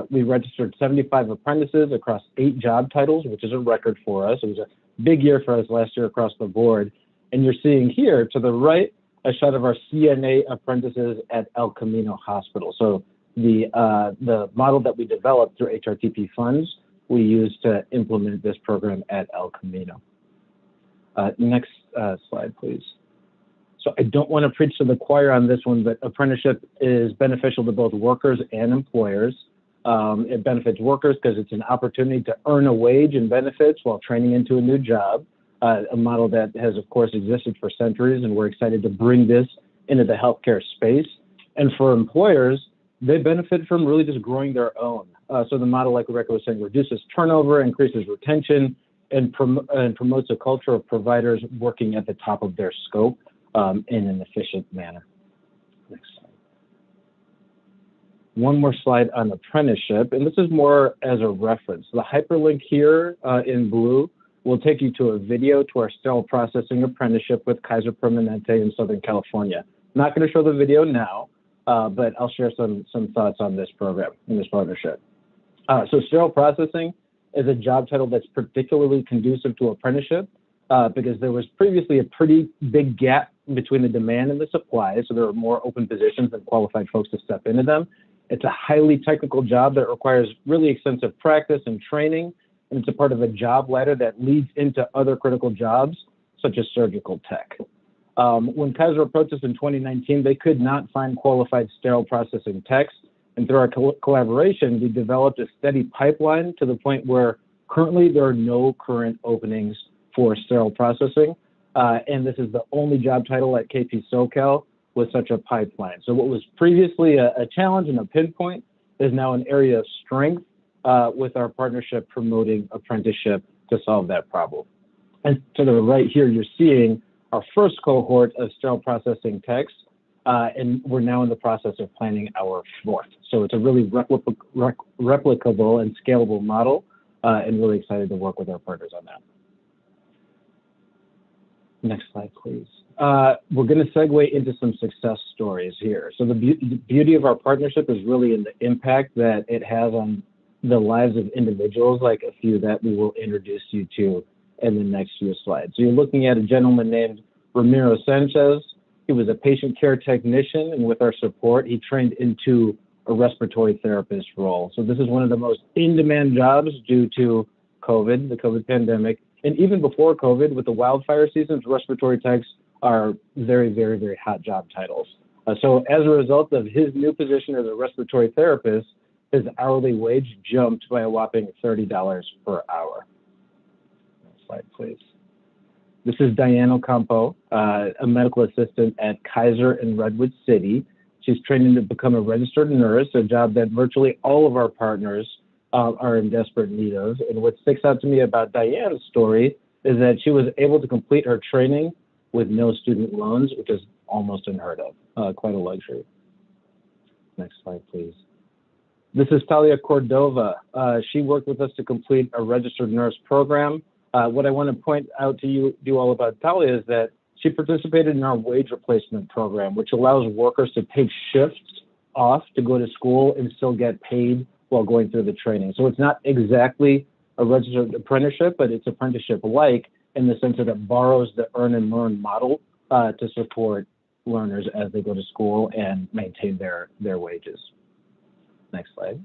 Speaker 10: we registered 75 apprentices across 8 job titles, which is a record for us. It was a big year for us last year across the board. And you're seeing here to the right, a shot of our CNA apprentices at El Camino Hospital. So the model that we developed through HRTP funds, we used to implement this program at El Camino. Next slide, please. So I don't want to preach to the choir on this one, but apprenticeship is beneficial to both workers and employers. It benefits workers because it's an opportunity to earn a wage and benefits while training into a new job, a model that has, of course, existed for centuries, and we're excited to bring this into the healthcare space. And for employers, they benefit from really just growing their own. So the model, like Rebecca was saying, reduces turnover, increases retention, and promotes a culture of providers working at the top of their scope in an efficient manner. Next slide. One more slide on apprenticeship, and this is more as a reference. The hyperlink here in blue will take you to a video to our sterile processing apprenticeship with Kaiser Permanente in Southern California. I'm not going to show the video now, but I'll share some thoughts on this program and this partnership. So sterile processing is a job title that's particularly conducive to apprenticeship because there was previously a pretty big gap between the demand and the supply, so there are more open positions and qualified folks to step into them. It's a highly technical job that requires really extensive practice and training, and it's a part of a job ladder that leads into other critical jobs, such as surgical tech. When Kaiser approached us in 2019, they could not find qualified sterile processing techs, and through our collaboration, we developed a steady pipeline to the point where currently there are no current openings for sterile processing, and this is the only job title at KP SoCal with such a pipeline. So what was previously a challenge and a pinpoint is now an area of strength with our partnership promoting apprenticeship to solve that problem. And to the right here, you're seeing our first cohort of sterile processing techs, and we're now in the process of planning our fourth. So it's a really replicable and scalable model, and really excited to work with our partners on that. Next slide, please. We're going to segue into some success stories here. So the beauty of our partnership is really in the impact that it has on the lives of individuals, like a few that we will introduce you to in the next few slides. So you're looking at a gentleman named Ramiro Sanchez. He was a patient care technician, and with our support, he trained into a respiratory therapist role. So this is one of the most in-demand jobs due to COVID, the COVID pandemic. And even before COVID, with the wildfire seasons, respiratory techs are very, very, very hot job titles. So as a result of his new position as a respiratory therapist, his hourly wage jumped by a whopping $30 per hour. Next slide, please. This is Diana Ocampo, a medical assistant at Kaiser in Redwood City. She's training to become a registered nurse, a job that virtually all of our partners are in desperate need of. And what sticks out to me about Diane's story is that she was able to complete her training with no student loans, which is almost unheard of, quite a luxury. Next slide, please. This is Talia Cordova. She worked with us to complete a registered nurse program. What I want to point out to you all about Talia is that she participated in our wage replacement program, which allows workers to take shifts off to go to school and still get paid while going through the training. So it's not exactly a registered apprenticeship, but it's apprenticeship-like in the sense that it borrows the earn and learn model to support learners as they go to school and maintain their wages. Next slide.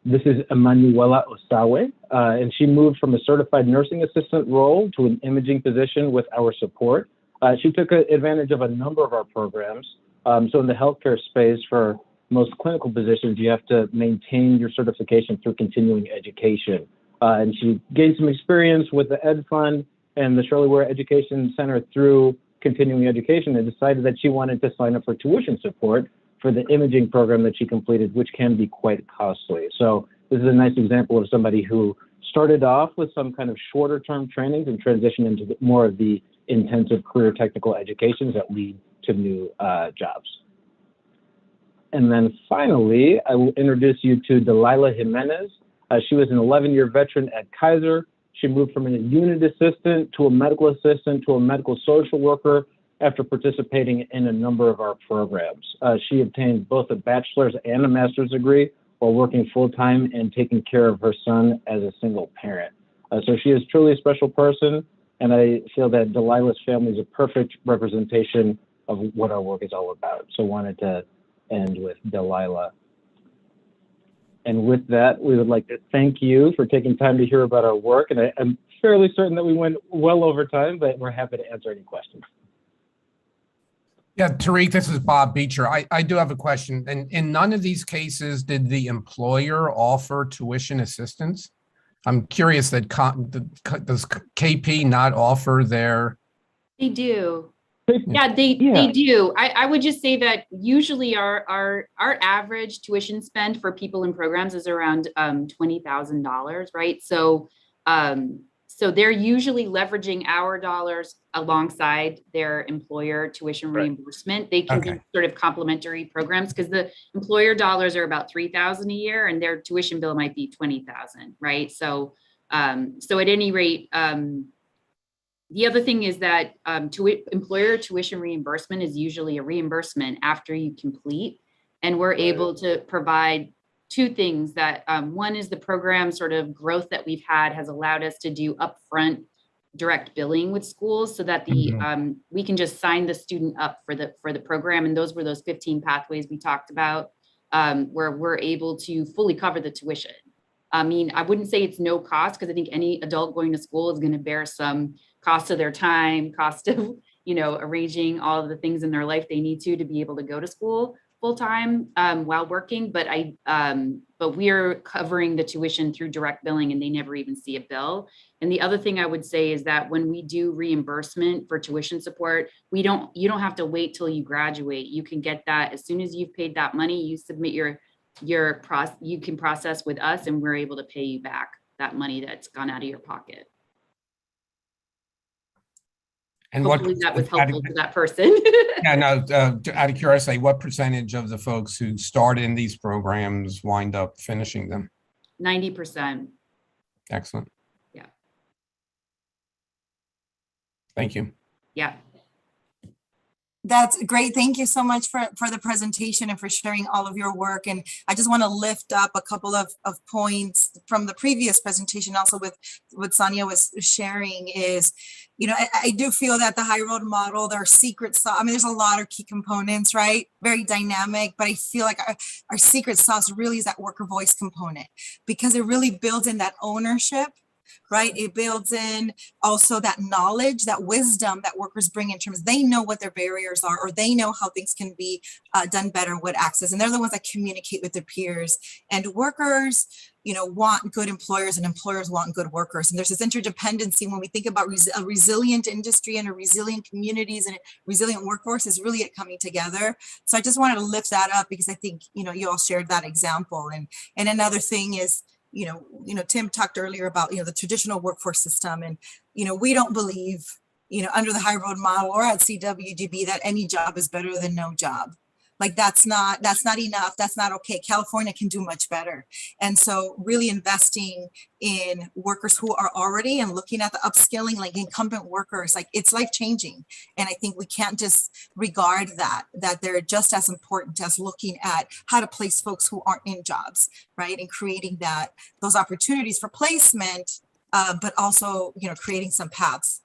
Speaker 10: This is Emanuela Osawe, and she moved from a certified nursing assistant role to an imaging position with our support. She took advantage of a number of our programs. So in the healthcare space, for most clinical positions, you have to maintain your certification through continuing education. And she gained some experience with the Ed Fund and the Shirley Ware Education Center through continuing education, and decided that she wanted to sign up for tuition support for the imaging program that she completed, which can be quite costly. So this is a nice example of somebody who started off with some kind of shorter term trainings and transitioned into more of the intensive career technical educations that lead to new jobs. And then finally, I will introduce you to Delilah Jimenez. She was an 11-year veteran at Kaiser. She moved from a unit assistant to a medical assistant to a medical social worker after participating in a number of our programs. She obtained both a bachelor's and a master's degree while working full-time and taking care of her son as a single parent. So she is truly a special person, and I feel that Delilah's family is a perfect representation of what our work is all about. So wanted to end with Delilah. And with that, we would like to thank you for taking time to hear about our work. And I'm fairly certain that we went well over time, but we're happy to answer any questions.
Speaker 11: Yeah, Tariq, this is Bob Beecher. I do have a question. In none of these cases, did the employer offer tuition assistance? I'm curious that does KP not offer their?
Speaker 8: They do. Yeah, they do. I would just say that usually our average tuition spend for people in programs is around $20,000, right? So So they're usually leveraging our dollars alongside their employer tuition reimbursement. They can be sort of complementary programs because the employer dollars are about $3,000 a year and their tuition bill might be $20,000, right? So, so at any rate, the other thing is that employer tuition reimbursement is usually a reimbursement after you complete, and we're able to provide two things that one is the program sort of growth that we've had has allowed us to do upfront direct billing with schools so that the we can just sign the student up for the program. And those were those 15 pathways we talked about where we're able to fully cover the tuition. I mean, I wouldn't say it's no cost because I think any adult going to school is going to bear some cost of their time, cost of, you know, arranging all of the things in their life they need to be able to go to school full time while working, but we're covering the tuition through direct billing and they never even see a bill. And the other thing I would say is that when we do reimbursement for tuition support, you don't have to wait till you graduate. You can get that as soon as you've paid that money, you submit you can process with us and we're able to pay you back that money that's gone out of your pocket.
Speaker 11: And
Speaker 8: hopefully that was helpful to that person.
Speaker 11: Yeah, no, out of curiosity, what percentage of the folks who start in these programs wind up finishing them?
Speaker 8: 90%.
Speaker 11: Excellent.
Speaker 8: Yeah.
Speaker 11: Thank you.
Speaker 8: Yeah.
Speaker 6: That's great. Thank you so much for the presentation and for sharing all of your work. And I just want to lift up a couple of points from the previous presentation, also with what Sonia was sharing is, you know, I do feel that the high road model, there are secret sauce. I mean, there's a lot of key components, right? Very dynamic, but I feel like our secret sauce really is that worker voice component because it really builds in that ownership. Right? It builds in also that knowledge, that wisdom that workers bring in terms, they know what their barriers are, or they know how things can be done better with access. And they're the ones that communicate with their peers. And workers, you know, want good employers and employers want good workers. And there's this interdependency when we think about a resilient industry and a resilient communities and a resilient workforce is really it coming together. So I just wanted to lift that up because I think, you know, you all shared that example. And another thing is, you know, Tim talked earlier about, you know, the traditional workforce system. And, you know, we don't believe, you know, under the high road model or at CWGB that any job is better than no job. Like that's not enough. That's not okay. California can do much better. And so really investing in workers who are already and looking at the upskilling, like incumbent workers, like it's life changing. And I think we can't just regard that they're just as important as looking at how to place folks who aren't in jobs, right? And creating those opportunities for placement, but also, you know, creating some paths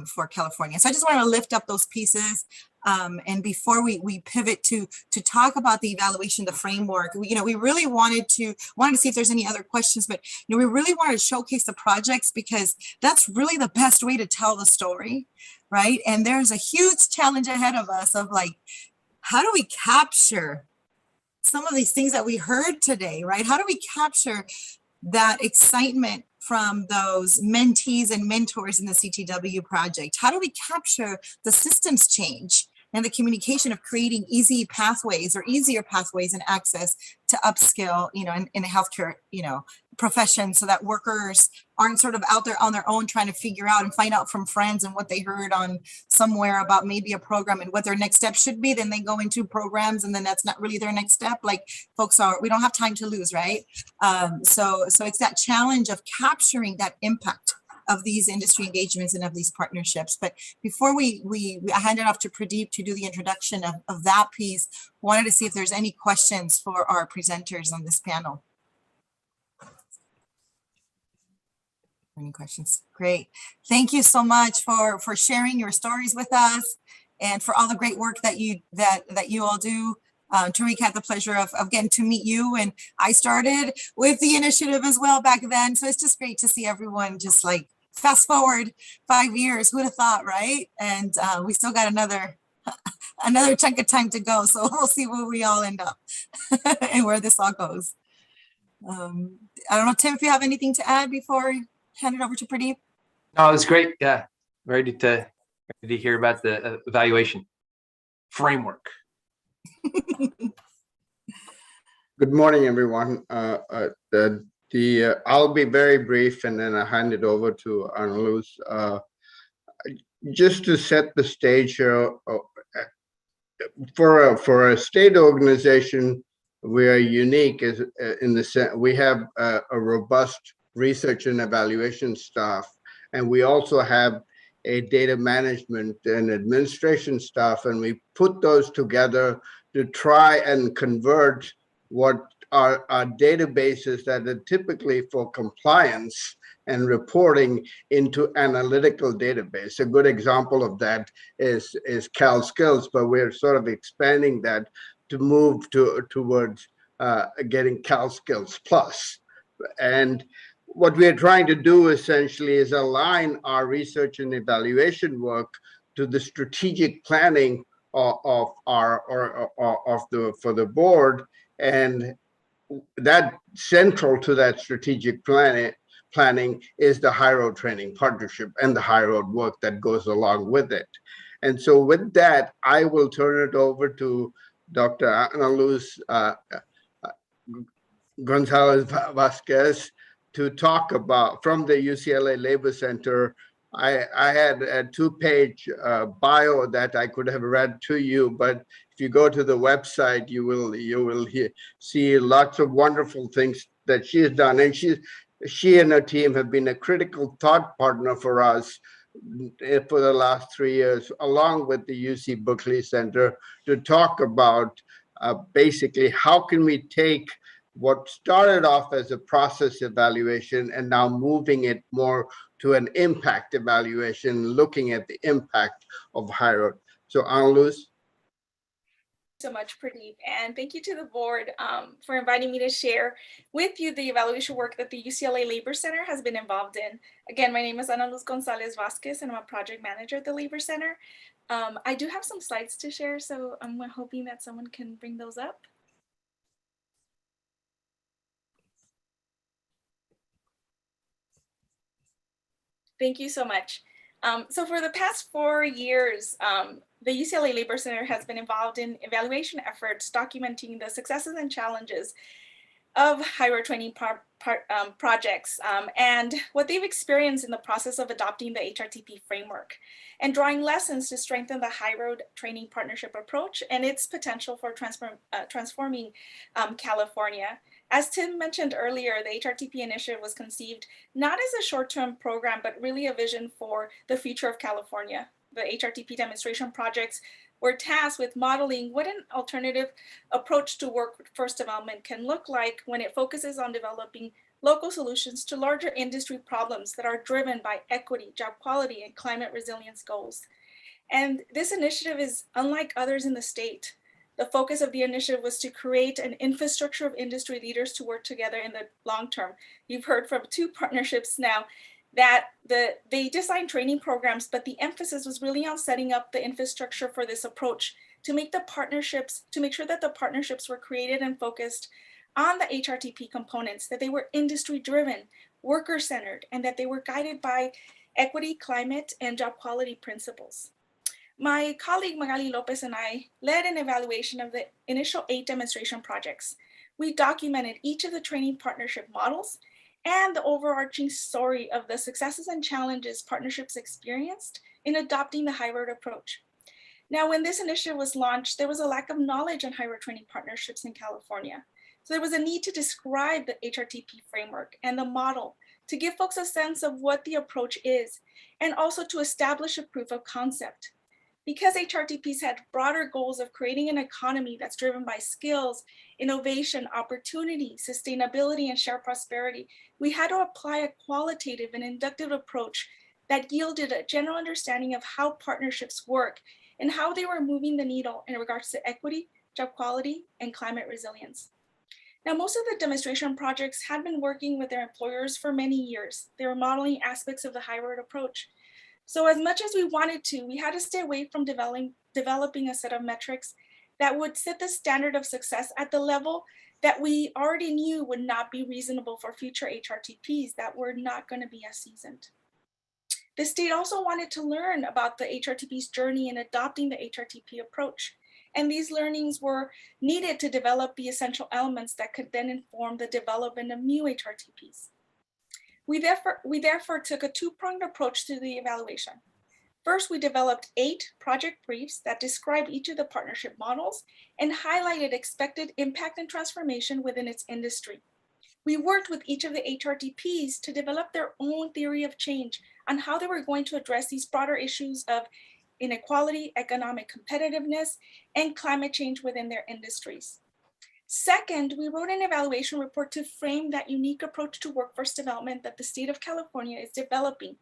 Speaker 6: for California. So I just want to lift up those pieces. And before we pivot to talk about the evaluation, the framework, we really wanted to see if there's any other questions, but you know, we really wanted to showcase the projects because that's really the best way to tell the story, right? And there's a huge challenge ahead of us of like, how do we capture some of these things that we heard today, right? How do we capture that excitement from those mentees and mentors in the CTW project? How do we capture the systems change and the communication of creating easy pathways or easier pathways and access to upskill, you know, in a healthcare, you know, profession so that workers aren't sort of out there on their own trying to figure out and find out from friends and what they heard on somewhere about maybe a program and what their next step should be. Then they go into programs and then that's not really their next step. Like folks we don't have time to lose, right? So it's that challenge of capturing that impact of these industry engagements and of these partnerships. But before we hand it off to Pradeep to do the introduction of that piece, wanted to see if there's any questions for our presenters on this panel. Any questions? Great. Thank you so much for sharing your stories with us and for all the great work that you all do. Tariq had the pleasure of getting to meet you, and I started with the initiative as well back then. So it's just great to see everyone just like fast forward 5 years. Who'd have thought, right? And we still got another chunk of time to go. So we'll see where we all end up and where this all goes. I don't know, Tim, if you have anything to add before I hand it over to Pradeep.
Speaker 12: No, it's great. Yeah, ready to hear about the evaluation framework.
Speaker 14: Good morning, everyone. I'll be very brief and then I'll hand it over to Annaluz. Just to set the stage here, for a state organization, we are unique as in the sense we have a robust research and evaluation staff, and we also have a data management and administration staff, and we put those together to try and convert what are databases that are typically for compliance and reporting into analytical database. A good example of that is CalSkills, but we're sort of expanding that to move towards getting CalSkills Plus. And what we're trying to do essentially is align our research and evaluation work to the strategic planning for the board, and that central to that strategic planning is the High Road Training Partnership and the High Road work that goes along with it. And so with that, I will turn it over to Dr. Annaluz Gonzalez Vasquez to talk about, from the UCLA Labor Center. I had a 2-page bio that I could have read to you, but if you go to the website, you will see lots of wonderful things that she has done. And she and her team have been a critical thought partner for us for the last 3 years, along with the UC Berkeley Center, to talk about basically how can we take what started off as a process evaluation and now moving it more to an impact evaluation, looking at the impact of High Road. So Annaluz.
Speaker 15: So much, Pradeep, and thank you to the board for inviting me to share with you the evaluation work that the UCLA Labor Center has been involved in. Again, my name is Annaluz Gonzalez Vasquez, and I'm a project manager at the Labor Center. I do have some slides to share, so I'm hoping that someone can bring those up. Thank you so much. So for the past 4 years, the UCLA Labor Center has been involved in evaluation efforts documenting the successes and challenges of High Road training projects and what they've experienced in the process of adopting the HRTP framework and drawing lessons to strengthen the High Road training partnership approach and its potential for transforming California. As Tim mentioned earlier, the HRTP initiative was conceived not as a short-term program, but really a vision for the future of California. The HRTP demonstration projects were tasked with modeling what an alternative approach to workforce development can look like when it focuses on developing local solutions to larger industry problems that are driven by equity, job quality, and climate resilience goals. And this initiative is unlike others in the state. The focus of the initiative was to create an infrastructure of industry leaders to work together in the long term. You've heard from 2 partnerships now that they designed training programs, but the emphasis was really on setting up the infrastructure for this approach to make the partnerships, to make sure that the partnerships were created and focused on the HRTP components, that they were industry driven, worker centered, and that they were guided by equity, climate, and job quality principles. My colleague Magali Lopez and I led an evaluation of the initial 8 demonstration projects. We documented each of the training partnership models and the overarching story of the successes and challenges partnerships experienced in adopting the High Road approach. Now, when this initiative was launched, there was a lack of knowledge on High Road training partnerships in California. So there was a need to describe the HRTP framework and the model to give folks a sense of what the approach is, and also to establish a proof of concept. Because HRTPs had broader goals of creating an economy that's driven by skills, innovation, opportunity, sustainability, and shared prosperity, we had to apply a qualitative and inductive approach that yielded a general understanding of how partnerships work and how they were moving the needle in regards to equity, job quality, and climate resilience. Now, most of the demonstration projects had been working with their employers for many years. They were modeling aspects of the High Road approach. So as much as we wanted to, we had to stay away from developing a set of metrics that would set the standard of success at the level that we already knew would not be reasonable for future HRTPs that were not going to be as seasoned. The state also wanted to learn about the HRTP's journey in adopting the HRTP approach. And these learnings were needed to develop the essential elements that could then inform the development of new HRTPs. We therefore took a two-pronged approach to the evaluation. First, we developed 8 project briefs that described each of the partnership models and highlighted expected impact and transformation within its industry. We worked with each of the HRTPs to develop their own theory of change on how they were going to address these broader issues of inequality, economic competitiveness, and climate change within their industries. Second, we wrote an evaluation report to frame that unique approach to workforce development that the state of California is developing,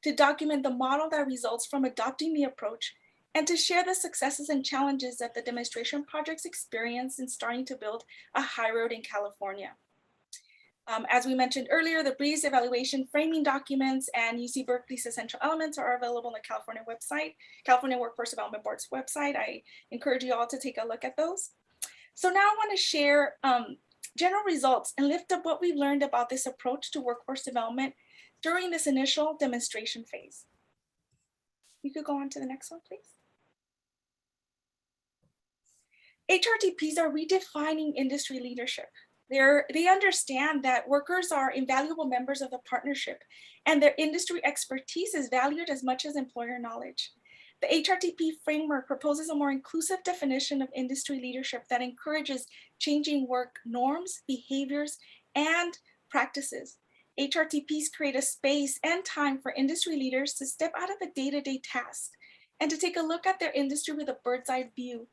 Speaker 15: to document the model that results from adopting the approach, and to share the successes and challenges that the demonstration projects experience in starting to build a high road in California. As we mentioned earlier, the briefs, evaluation, framing documents, and UC Berkeley's essential elements are available on the California website, California Workforce Development Board's website. I encourage you all to take a look at those. So now I want to share general results and lift up what we've learned about this approach to workforce development during this initial demonstration phase. You could go on to the next one, please. HRTPs are redefining industry leadership. They understand that workers are invaluable members of the partnership and their industry expertise is valued as much as employer knowledge. The HRTP framework proposes a more inclusive definition of industry leadership that encourages changing work norms, behaviors, and practices. HRTPs create a space and time for industry leaders to step out of the day-to-day tasks and to take a look at their industry with a bird's-eye view.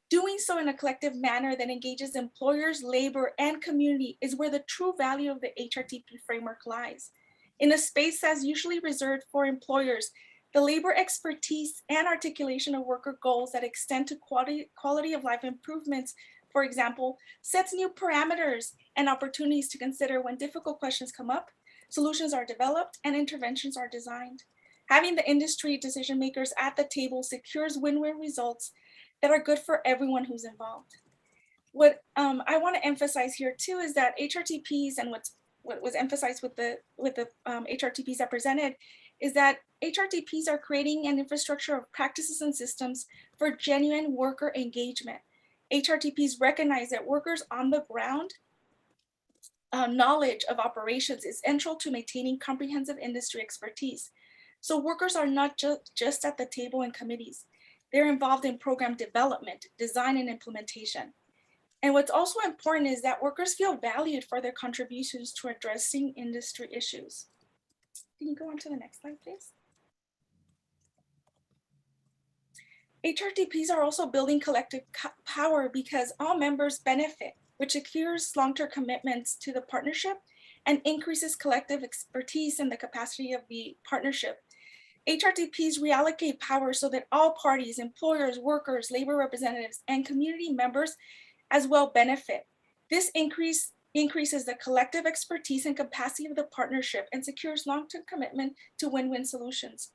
Speaker 15: Doing so in a collective manner that engages employers, labor, and community is where the true value of the HRTP framework lies. In a space that's usually reserved for employers, the labor expertise and articulation of worker goals that extend to quality of life improvements, for example, sets new parameters and opportunities to consider when difficult questions come up, solutions are developed, and interventions are designed. Having the industry decision makers at the table secures win-win results that are good for everyone who's involved. What I want to emphasize here too is that HRTPs and what was emphasized with the HRTPs that presented is that HRTPs are creating an infrastructure of practices and systems for genuine worker engagement. HRTPs recognize that workers on the ground knowledge of operations is central to maintaining comprehensive industry expertise. So workers are not just at the table in committees. They're involved in program development, design, and implementation. And what's also important is that workers feel valued for their contributions to addressing industry issues. Can you go on to the next slide, please? HRTPs are also building collective power because all members benefit, which secures long-term commitments to the partnership and increases collective expertise and the capacity of the partnership. HRTPs reallocate power so that all parties, employers, workers, labor representatives, and community members as well benefit. This increases the collective expertise and capacity of the partnership and secures long-term commitment to win-win solutions.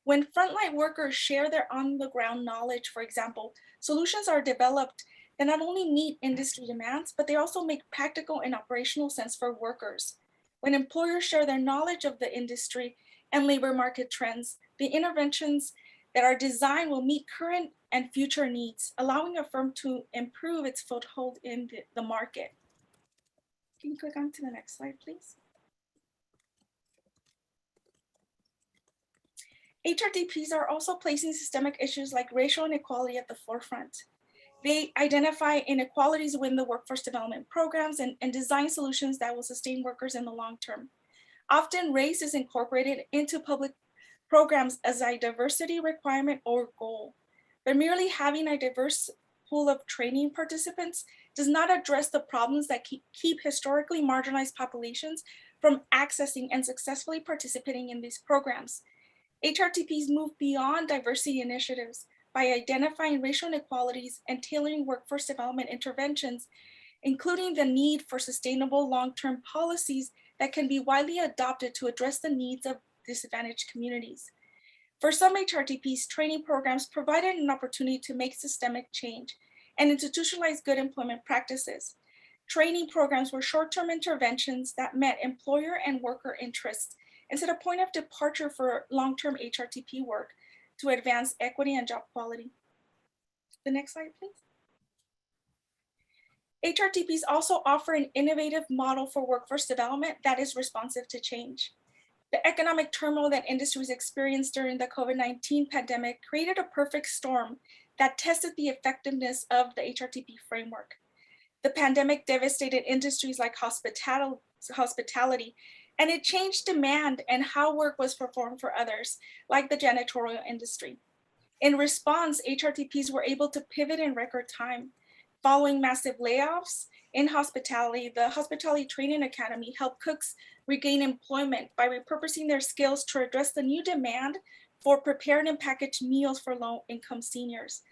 Speaker 15: When frontline workers share their on-the-ground knowledge, for example, solutions are developed that not only meet industry demands, but they also make practical and operational sense for workers. When employers share their knowledge of the industry and labor market trends, the interventions that are designed will meet current and future needs, allowing a firm to improve its foothold in the market. Can you click on to the next slide, please? HRTPs are also placing systemic issues like racial inequality at the forefront. They identify inequalities within the workforce development programs and design solutions that will sustain workers in the long term. Often race is incorporated into public programs as a diversity requirement or goal, but merely having a diverse pool of training participants does not address the problems that keep historically marginalized populations from accessing and successfully participating in these programs. HRTPs move beyond diversity initiatives by identifying racial inequalities and tailoring workforce development interventions, including the need for sustainable long-term policies that can be widely adopted to address the needs of disadvantaged communities. For some HRTPs, training programs provided an opportunity to make systemic change and institutionalize good employment practices. Training programs were short-term interventions that met employer and worker interests and set a point of departure for long-term HRTP work to advance equity and job quality. The next slide, please. HRTPs also offer an innovative model for workforce development that is responsive to change. The economic turmoil that industries experienced during the COVID-19 pandemic created a perfect storm that tested the effectiveness of the HRTP framework. The pandemic devastated industries like hospitality, and it changed demand and how work was performed for others, like the janitorial industry. In response, HRTPs were able to pivot in record time. Following massive layoffs in hospitality, the Hospitality Training Academy helped cooks regain employment by repurposing their skills to address the new demand for prepared and packaged meals for low-income seniors.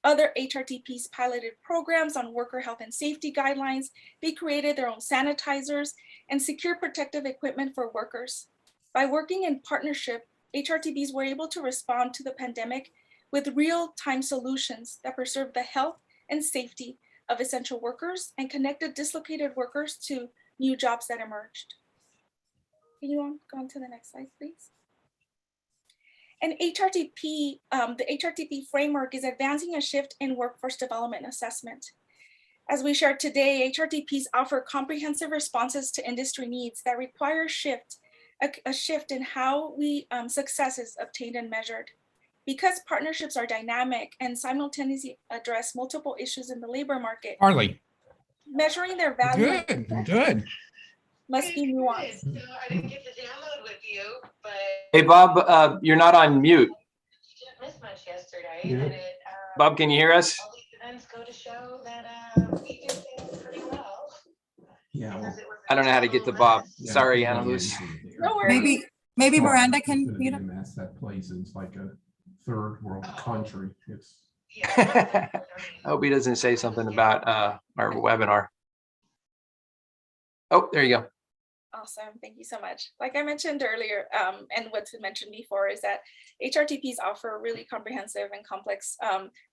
Speaker 15: Other HRTPs piloted programs on worker health and safety guidelines. They created their own sanitizers and secured protective equipment for workers. By working in partnership, HRTPs were able to respond to the pandemic with real-time solutions that preserved the health and safety of essential workers and connected dislocated workers to new jobs that emerged. Can you go on to the next slide, please? And HRTP, the HRTP framework is advancing a shift in workforce development assessment. As we shared today, HRTPs offer comprehensive responses to industry needs that require a shift in how success is obtained and measured. Because partnerships are dynamic and simultaneously address multiple issues in the labor market,
Speaker 11: Harley.
Speaker 15: measuring their value
Speaker 11: Good.
Speaker 15: must be nuanced.
Speaker 5: So I didn't get to download with you, but
Speaker 12: Hey, Bob, you're not on mute.
Speaker 5: you didn't miss much yesterday. And it,
Speaker 12: Bob, can you hear us?
Speaker 5: all these events go to show that we do things pretty well.
Speaker 11: Yeah.
Speaker 12: I don't know how to get to Bob. Sorry, Anna Luz.
Speaker 15: No worries.
Speaker 6: Maybe Miranda can mute him.
Speaker 11: That places like a third world country. It's
Speaker 12: I hope he doesn't say something about our webinar. Oh, there you go.
Speaker 15: Awesome, thank you so much. Like I mentioned earlier, and what's been mentioned before, is that HRTPs offer really comprehensive and complex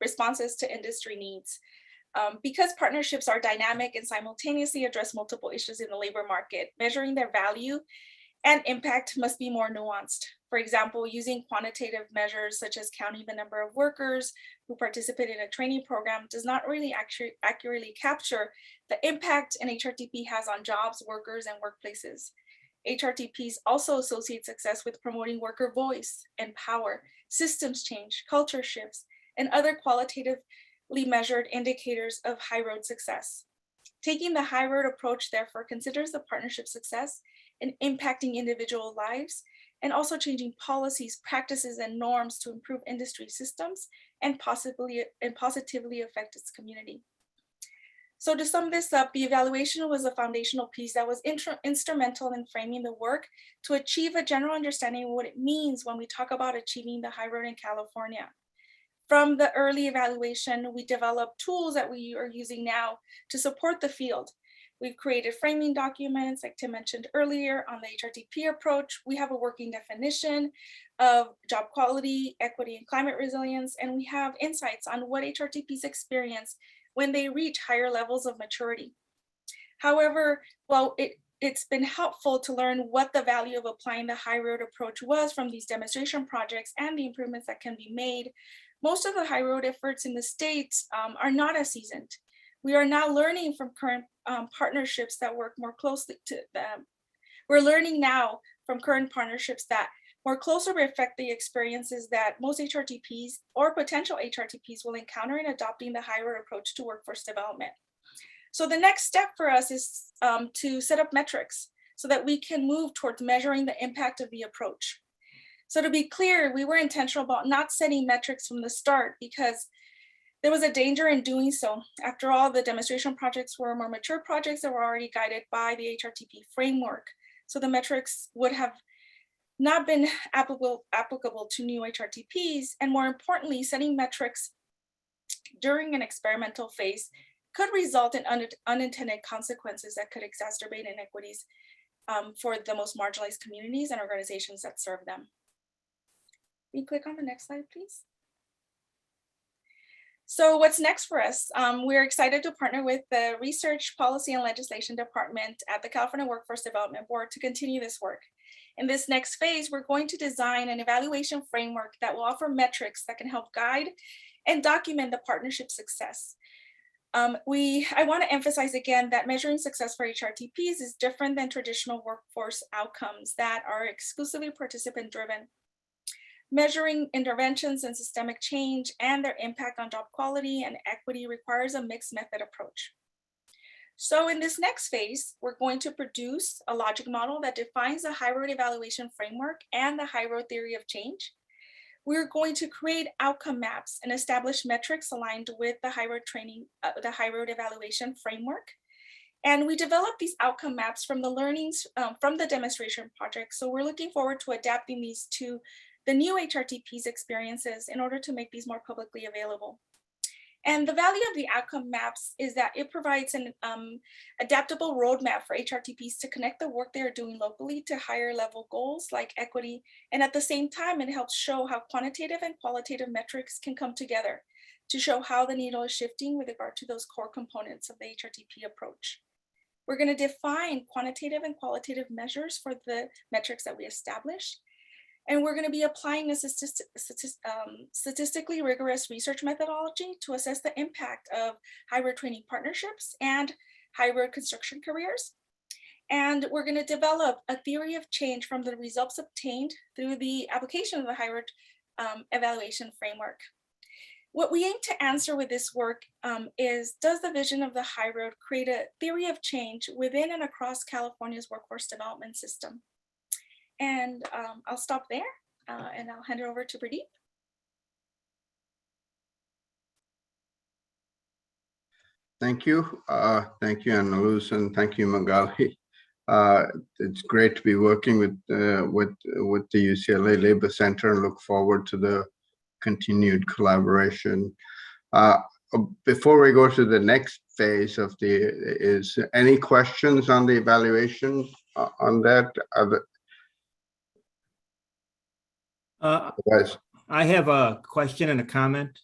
Speaker 15: responses to industry needs. Because partnerships are dynamic and simultaneously address multiple issues in the labor market, measuring their value and impact must be more nuanced. For example, using quantitative measures such as counting the number of workers who participate in a training program does not really accurately capture the impact an HRTP has on jobs, workers, and workplaces. HRTPs also associate success with promoting worker voice and power, systems change, culture shifts, and other qualitatively measured indicators of high road success. Taking the high road approach, therefore, considers the partnership success in impacting individual lives and also changing policies, practices, and norms to improve industry systems and positively affect its community. So to sum this up, the evaluation was a foundational piece that was instrumental in framing the work to achieve a general understanding of what it means when we talk about achieving the high road in California. From the early evaluation, we developed tools that we are using now to support the field. We've created framing documents, like Tim mentioned earlier, on the HRTP approach. We have a working definition of job quality, equity, and climate resilience, and we have insights on what HRTPs experience when they reach higher levels of maturity. However, while it's been helpful to learn what the value of applying the high road approach was from these demonstration projects and the improvements that can be made, most of the high road efforts in the States are not as seasoned. We are now learning from current partnerships that work more closely to them. We're learning now from current partnerships that more closely reflect the experiences that most HRTPs or potential HRTPs will encounter in adopting the high road approach to workforce development. So the next step for us is to set up metrics so that we can move towards measuring the impact of the approach. So to be clear, we were intentional about not setting metrics from the start because there was a danger in doing so. After all, the demonstration projects were more mature projects that were already guided by the HRTP framework. So the metrics would have not been applicable to new HRTPs. And more importantly, setting metrics during an experimental phase could result in unintended consequences that could exacerbate inequities for the most marginalized communities and organizations that serve them. Can you click on the next slide, please? So what's next for us? We're excited to partner with the Research, Policy, and Legislation Department at the California Workforce Development Board to continue this work. In this next phase, we're going to design an evaluation framework that will offer metrics that can help guide and document the partnership success. I want to emphasize again that measuring success for HRTPs is different than traditional workforce outcomes that are exclusively participant driven. Measuring interventions and systemic change and their impact on job quality and equity requires a mixed method approach. So in this next phase, we're going to produce a logic model that defines the high road evaluation framework and the high road theory of change. We're going to create outcome maps and establish metrics aligned with the high road the high road evaluation framework. And we develop these outcome maps from the learnings from the demonstration project. So we're looking forward to adapting these to the new HRTP's experiences in order to make these more publicly available. And the value of the outcome maps is that it provides an adaptable roadmap for HRTPs to connect the work they are doing locally to higher level goals like equity. And at the same time, it helps show how quantitative and qualitative metrics can come together to show how the needle is shifting with regard to those core components of the HRTP approach. We're going to define quantitative and qualitative measures for the metrics that we establish. And we're going to be applying a statistically rigorous research methodology to assess the impact of high road training partnerships and high road construction careers. And we're going to develop a theory of change from the results obtained through the application of the high road evaluation framework. What we aim to answer with this work is, does the vision of the high road create a theory of change within and across California's workforce development system? And I'll stop there and I'll hand it over to Pradeep.
Speaker 14: Thank you. Thank you, Annaluz, and thank you, Magali. It's great to be working with the UCLA Labor Center and look forward to the continued collaboration. Before we go to the next phase of is any questions on the evaluation on that?
Speaker 16: I have a question and a comment.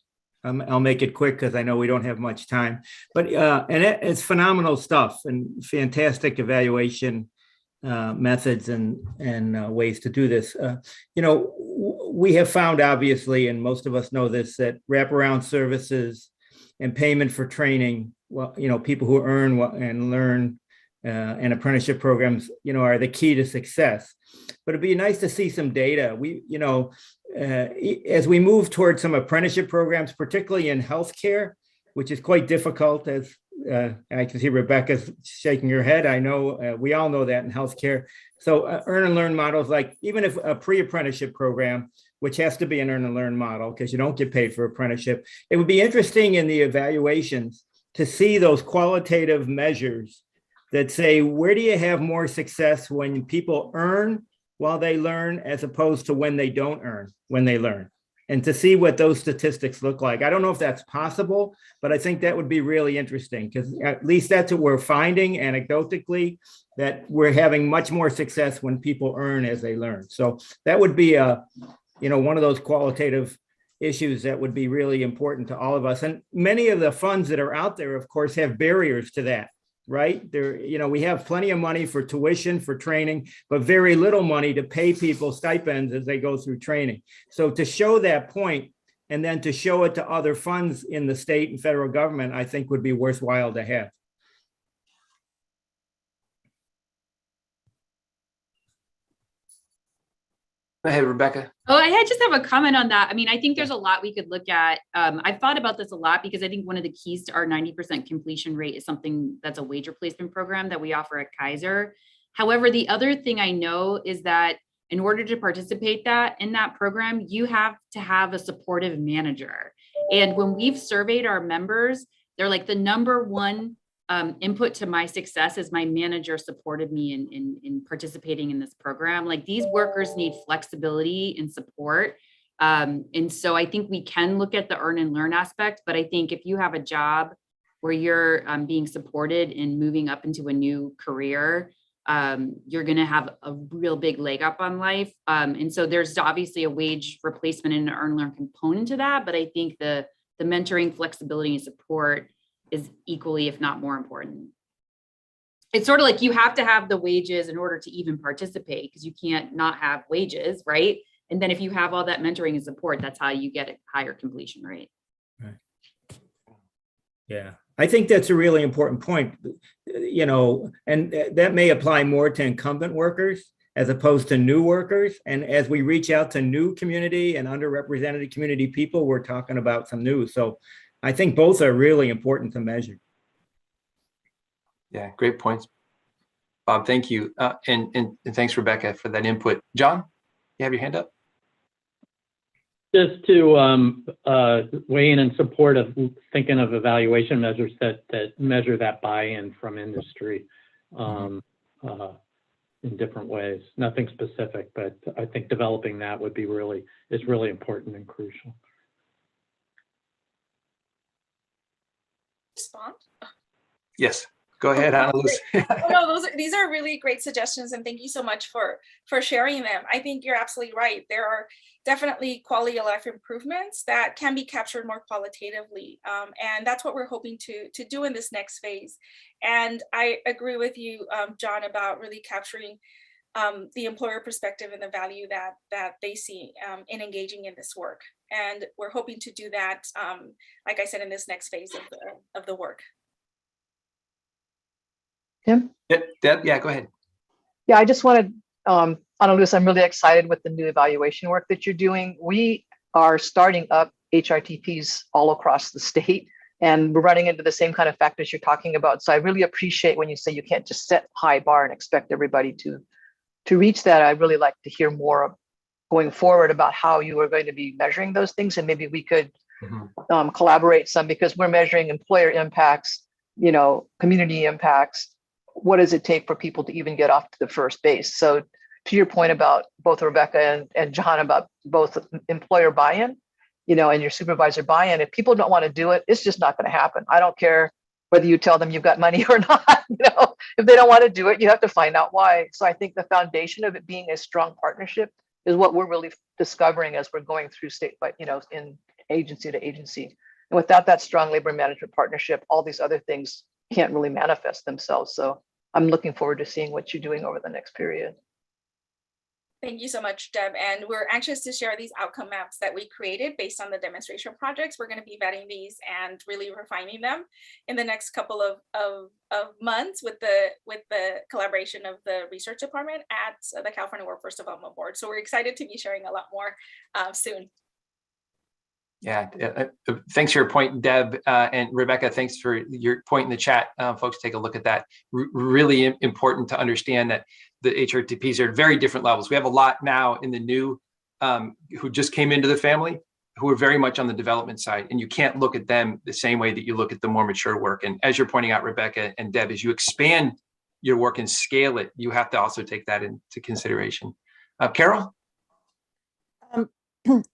Speaker 16: I'll make it quick because I know we don't have much time. But it's phenomenal stuff and fantastic evaluation methods and ways to do this. We have found, obviously, and most of us know this, that wraparound services and payment for training, people who earn and learn and apprenticeship programs, are the key to success. But it'd be nice to see some data. As we move towards some apprenticeship programs, particularly in healthcare, which is quite difficult, as I can see Rebecca's shaking her head. I know we all know that in healthcare. So earn and learn models, like even if a pre-apprenticeship program, which has to be an earn and learn model because you don't get paid for apprenticeship, it would be interesting in the evaluations to see those qualitative measures that say, where do you have more success when people earn while they learn as opposed to when they don't earn when they learn, and to see what those statistics look like. I don't know if that's possible, but I think that would be really interesting because at least that's what we're finding anecdotally, that we're having much more success when people earn as they learn. So that would be one of those qualitative issues that would be really important to all of us. And many of the funds that are out there, of course, have barriers to that. Right there, we have plenty of money for tuition, for training, but very little money to pay people stipends as they go through training. So to show that point and then to show it to other funds in the state and federal government, I think would be worthwhile to have.
Speaker 12: Go ahead, Rebecca.
Speaker 8: Oh, I just have a comment on that. I mean, I think there's a lot we could look at. I've thought about this a lot because I think one of the keys to our 90% completion rate is something that's a wage replacement program that we offer at Kaiser. However, the other thing I know is that in order to participate in that program, you have to have a supportive manager. And when we've surveyed our members, they're like, the number one input to my success is my manager supported me in participating in this program. Like, these workers need flexibility and support. And so I think we can look at the earn and learn aspect, but I think if you have a job where you're being supported in moving up into a new career, you're going to have a real big leg up on life. And so there's obviously a wage replacement and an earn and learn component to that. But I think the mentoring, flexibility, and support is equally, if not more important. It's sort of like you have to have the wages in order to even participate, because you can't not have wages, right? And then if you have all that mentoring and support, that's how you get a higher completion rate.
Speaker 16: Yeah, I think that's a really important point, and that may apply more to incumbent workers as opposed to new workers. And as we reach out to new community and underrepresented community people, we're talking about some new. So I think both are really important to measure.
Speaker 12: Yeah, great points, Bob. Thank you. And thanks, Rebecca, for that input. John, you have your hand up?
Speaker 2: Just to weigh in support of thinking of evaluation measures that measure that buy-in from industry in different ways. Nothing specific, but I think developing that would be is really important and crucial.
Speaker 15: Respond?
Speaker 12: Yes. Go ahead, Annalise.
Speaker 15: No, these are really great suggestions, and thank you so much for sharing them. I think you're absolutely right. There are definitely quality of life improvements that can be captured more qualitatively, and that's what we're hoping to do in this next phase. And I agree with you, John, about really capturing the employer perspective and the value that they see in engaging in this work. And we're hoping to do that, like I said, in this next phase of the work.
Speaker 4: Tim?
Speaker 12: Deb, yeah, go ahead.
Speaker 4: Yeah, I just wanted, Annalise, I'm really excited with the new evaluation work that you're doing. We are starting up HRTPs all across the state, and we're running into the same kind of factors you're talking about. So I really appreciate when you say you can't just set high bar and expect everybody to reach that. I'd really like to hear more going forward about how you are going to be measuring those things, and maybe we could collaborate some, because we're measuring employer impacts, community impacts. What does it take for people to even get off to the first base? So to your point about both Rebecca and John about both employer buy-in, and your supervisor buy-in, if people don't want to do it, it's just not going to happen. I don't care whether you tell them you've got money or not. If they don't want to do it, you have to find out why. So I think the foundation of it being a strong partnership is what we're really discovering as we're going through state, in agency to agency. And without that strong labor management partnership, all these other things can't really manifest themselves. So I'm looking forward to seeing what you're doing over the next period.
Speaker 15: Thank you so much, Deb. And we're anxious to share these outcome maps that we created based on the demonstration projects. We're going to be vetting these and really refining them in the next couple of months with the collaboration of the research department at the California Workforce Development Board. So we're excited to be sharing a lot more soon.
Speaker 12: Yeah, thanks for your point, Deb, and Rebecca, thanks for your point in the chat. Folks, take a look at that. Really important to understand that the HRTPs are at very different levels. We have a lot now in the new who just came into the family, who are very much on the development side, and you can't look at them the same way that you look at the more mature work. And as you're pointing out, Rebecca and Deb, as you expand your work and scale it, you have to also take that into consideration. Carol?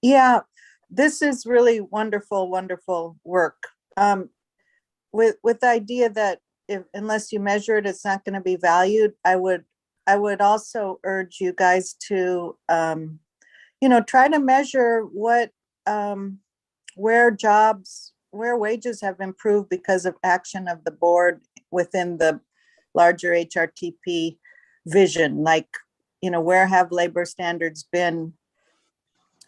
Speaker 17: Yeah. This is really wonderful, wonderful work. With the idea that unless you measure it, it's not going to be valued. I would also urge you guys to, try to measure where wages have improved because of action of the board within the larger HRTP vision. Like, where have labor standards been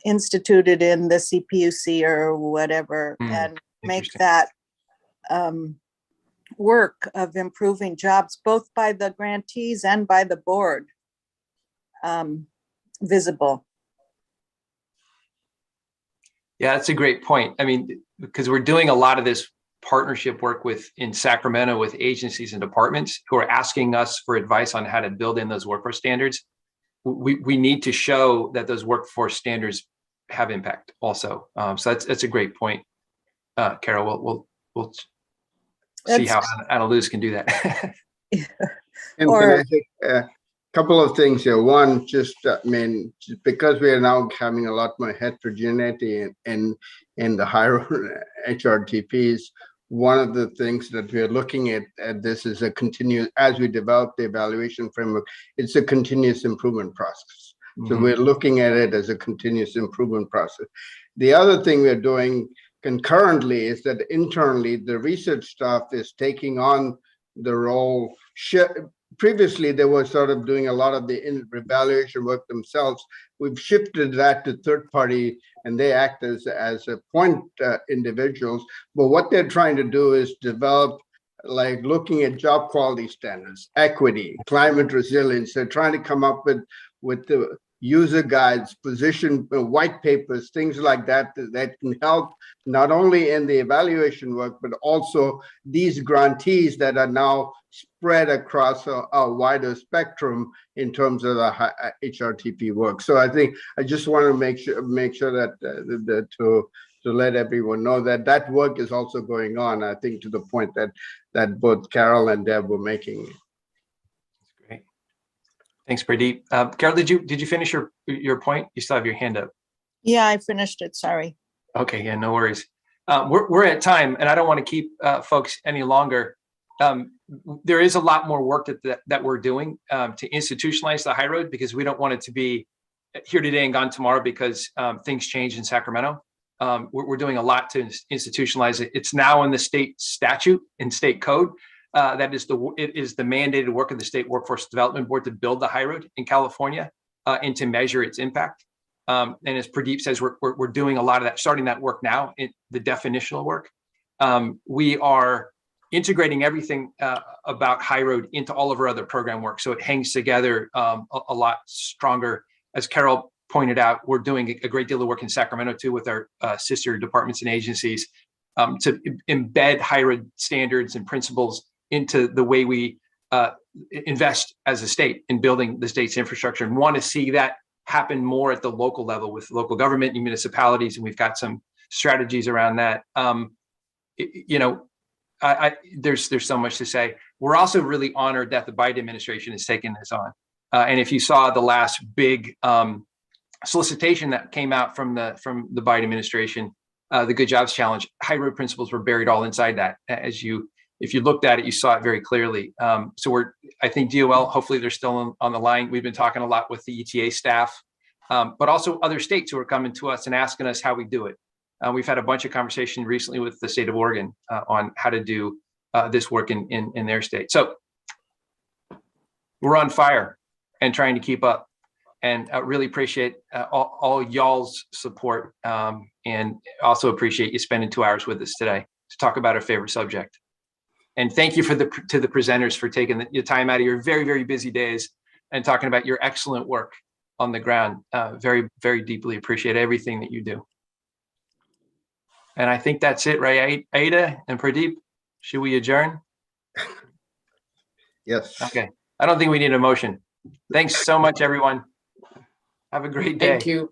Speaker 17: instituted in the CPUC or whatever, and make that work of improving jobs, both by the grantees and by the board, visible.
Speaker 12: Yeah, that's a great point. I mean, because we're doing a lot of this partnership work in Sacramento with agencies and departments who are asking us for advice on how to build in those workforce standards. We need to show that those workforce standards have impact also. So that's a great point, Carol. We'll see how Annalise can do that.
Speaker 14: And can I say a couple of things here? One, because we are now having a lot more heterogeneity in the higher HRTPs, one of the things that we are looking at this is a continuous, as we develop the evaluation framework, it's a continuous improvement process. So we're looking at it as a continuous improvement process. The other thing we're doing concurrently is that internally, the research staff is taking on the role, previously they were sort of doing a lot of the evaluation work themselves. We've shifted that to third party, and they act as a point individuals. But what they're trying to do is develop, like looking at job quality standards, equity, climate resilience. They're trying to come up with the user guides, position white papers, things like that that can help not only in the evaluation work, but also these grantees that are now spread across a wider spectrum in terms of the HRTP work. So I think I just want to make sure that to let everyone know that that work is also going on. I think to the point that both Carol and Deb were making.
Speaker 12: Great. Thanks, Pradeep. Carol, did you finish your point? You still have your hand up.
Speaker 17: Yeah, I finished it. Sorry.
Speaker 12: Okay, yeah, no worries. We're at time, and I don't want to keep folks any longer. There is a lot more work that we're doing to institutionalize the high road, because we don't want it to be here today and gone tomorrow because things change in Sacramento. We're doing a lot to institutionalize it. It's now in the state statute and state code. It is the mandated work of the State Workforce Development Board to build the high road in California and to measure its impact. And as Pradeep says, we're doing a lot of that, starting that work now, in the definitional work. We are integrating everything about high road into all of our other program work, so it hangs together a lot stronger. As Carol pointed out, we're doing a great deal of work in Sacramento too with our sister departments and agencies to embed high road standards and principles into the way we invest as a state in building the state's infrastructure, and want to see that happen more at the local level with local government and municipalities. And we've got some strategies around that. There's so much to say. We're also really honored that the Biden administration has taken this on. And if you saw the last big solicitation that came out from the Biden administration, the Good Jobs Challenge, high road principles were buried all inside that. If you looked at it, you saw it very clearly. So I think DOL, hopefully they're still on the line. We've been talking a lot with the ETA staff, but also other states who are coming to us and asking us how we do it. We've had a bunch of conversation recently with the state of Oregon on how to do this work in their state. So we're on fire and trying to keep up, and I really appreciate all y'all's support, and also appreciate you spending 2 hours with us today to talk about our favorite subject. And thank you to the presenters for taking your time out of your very, very busy days and talking about your excellent work on the ground. Very, very deeply appreciate everything that you do. And I think that's it, right, Aida and Pradeep? Should we adjourn?
Speaker 14: Yes.
Speaker 12: Okay. I don't think we need a motion. Thanks so much, everyone. Have a great day.
Speaker 18: Thank you.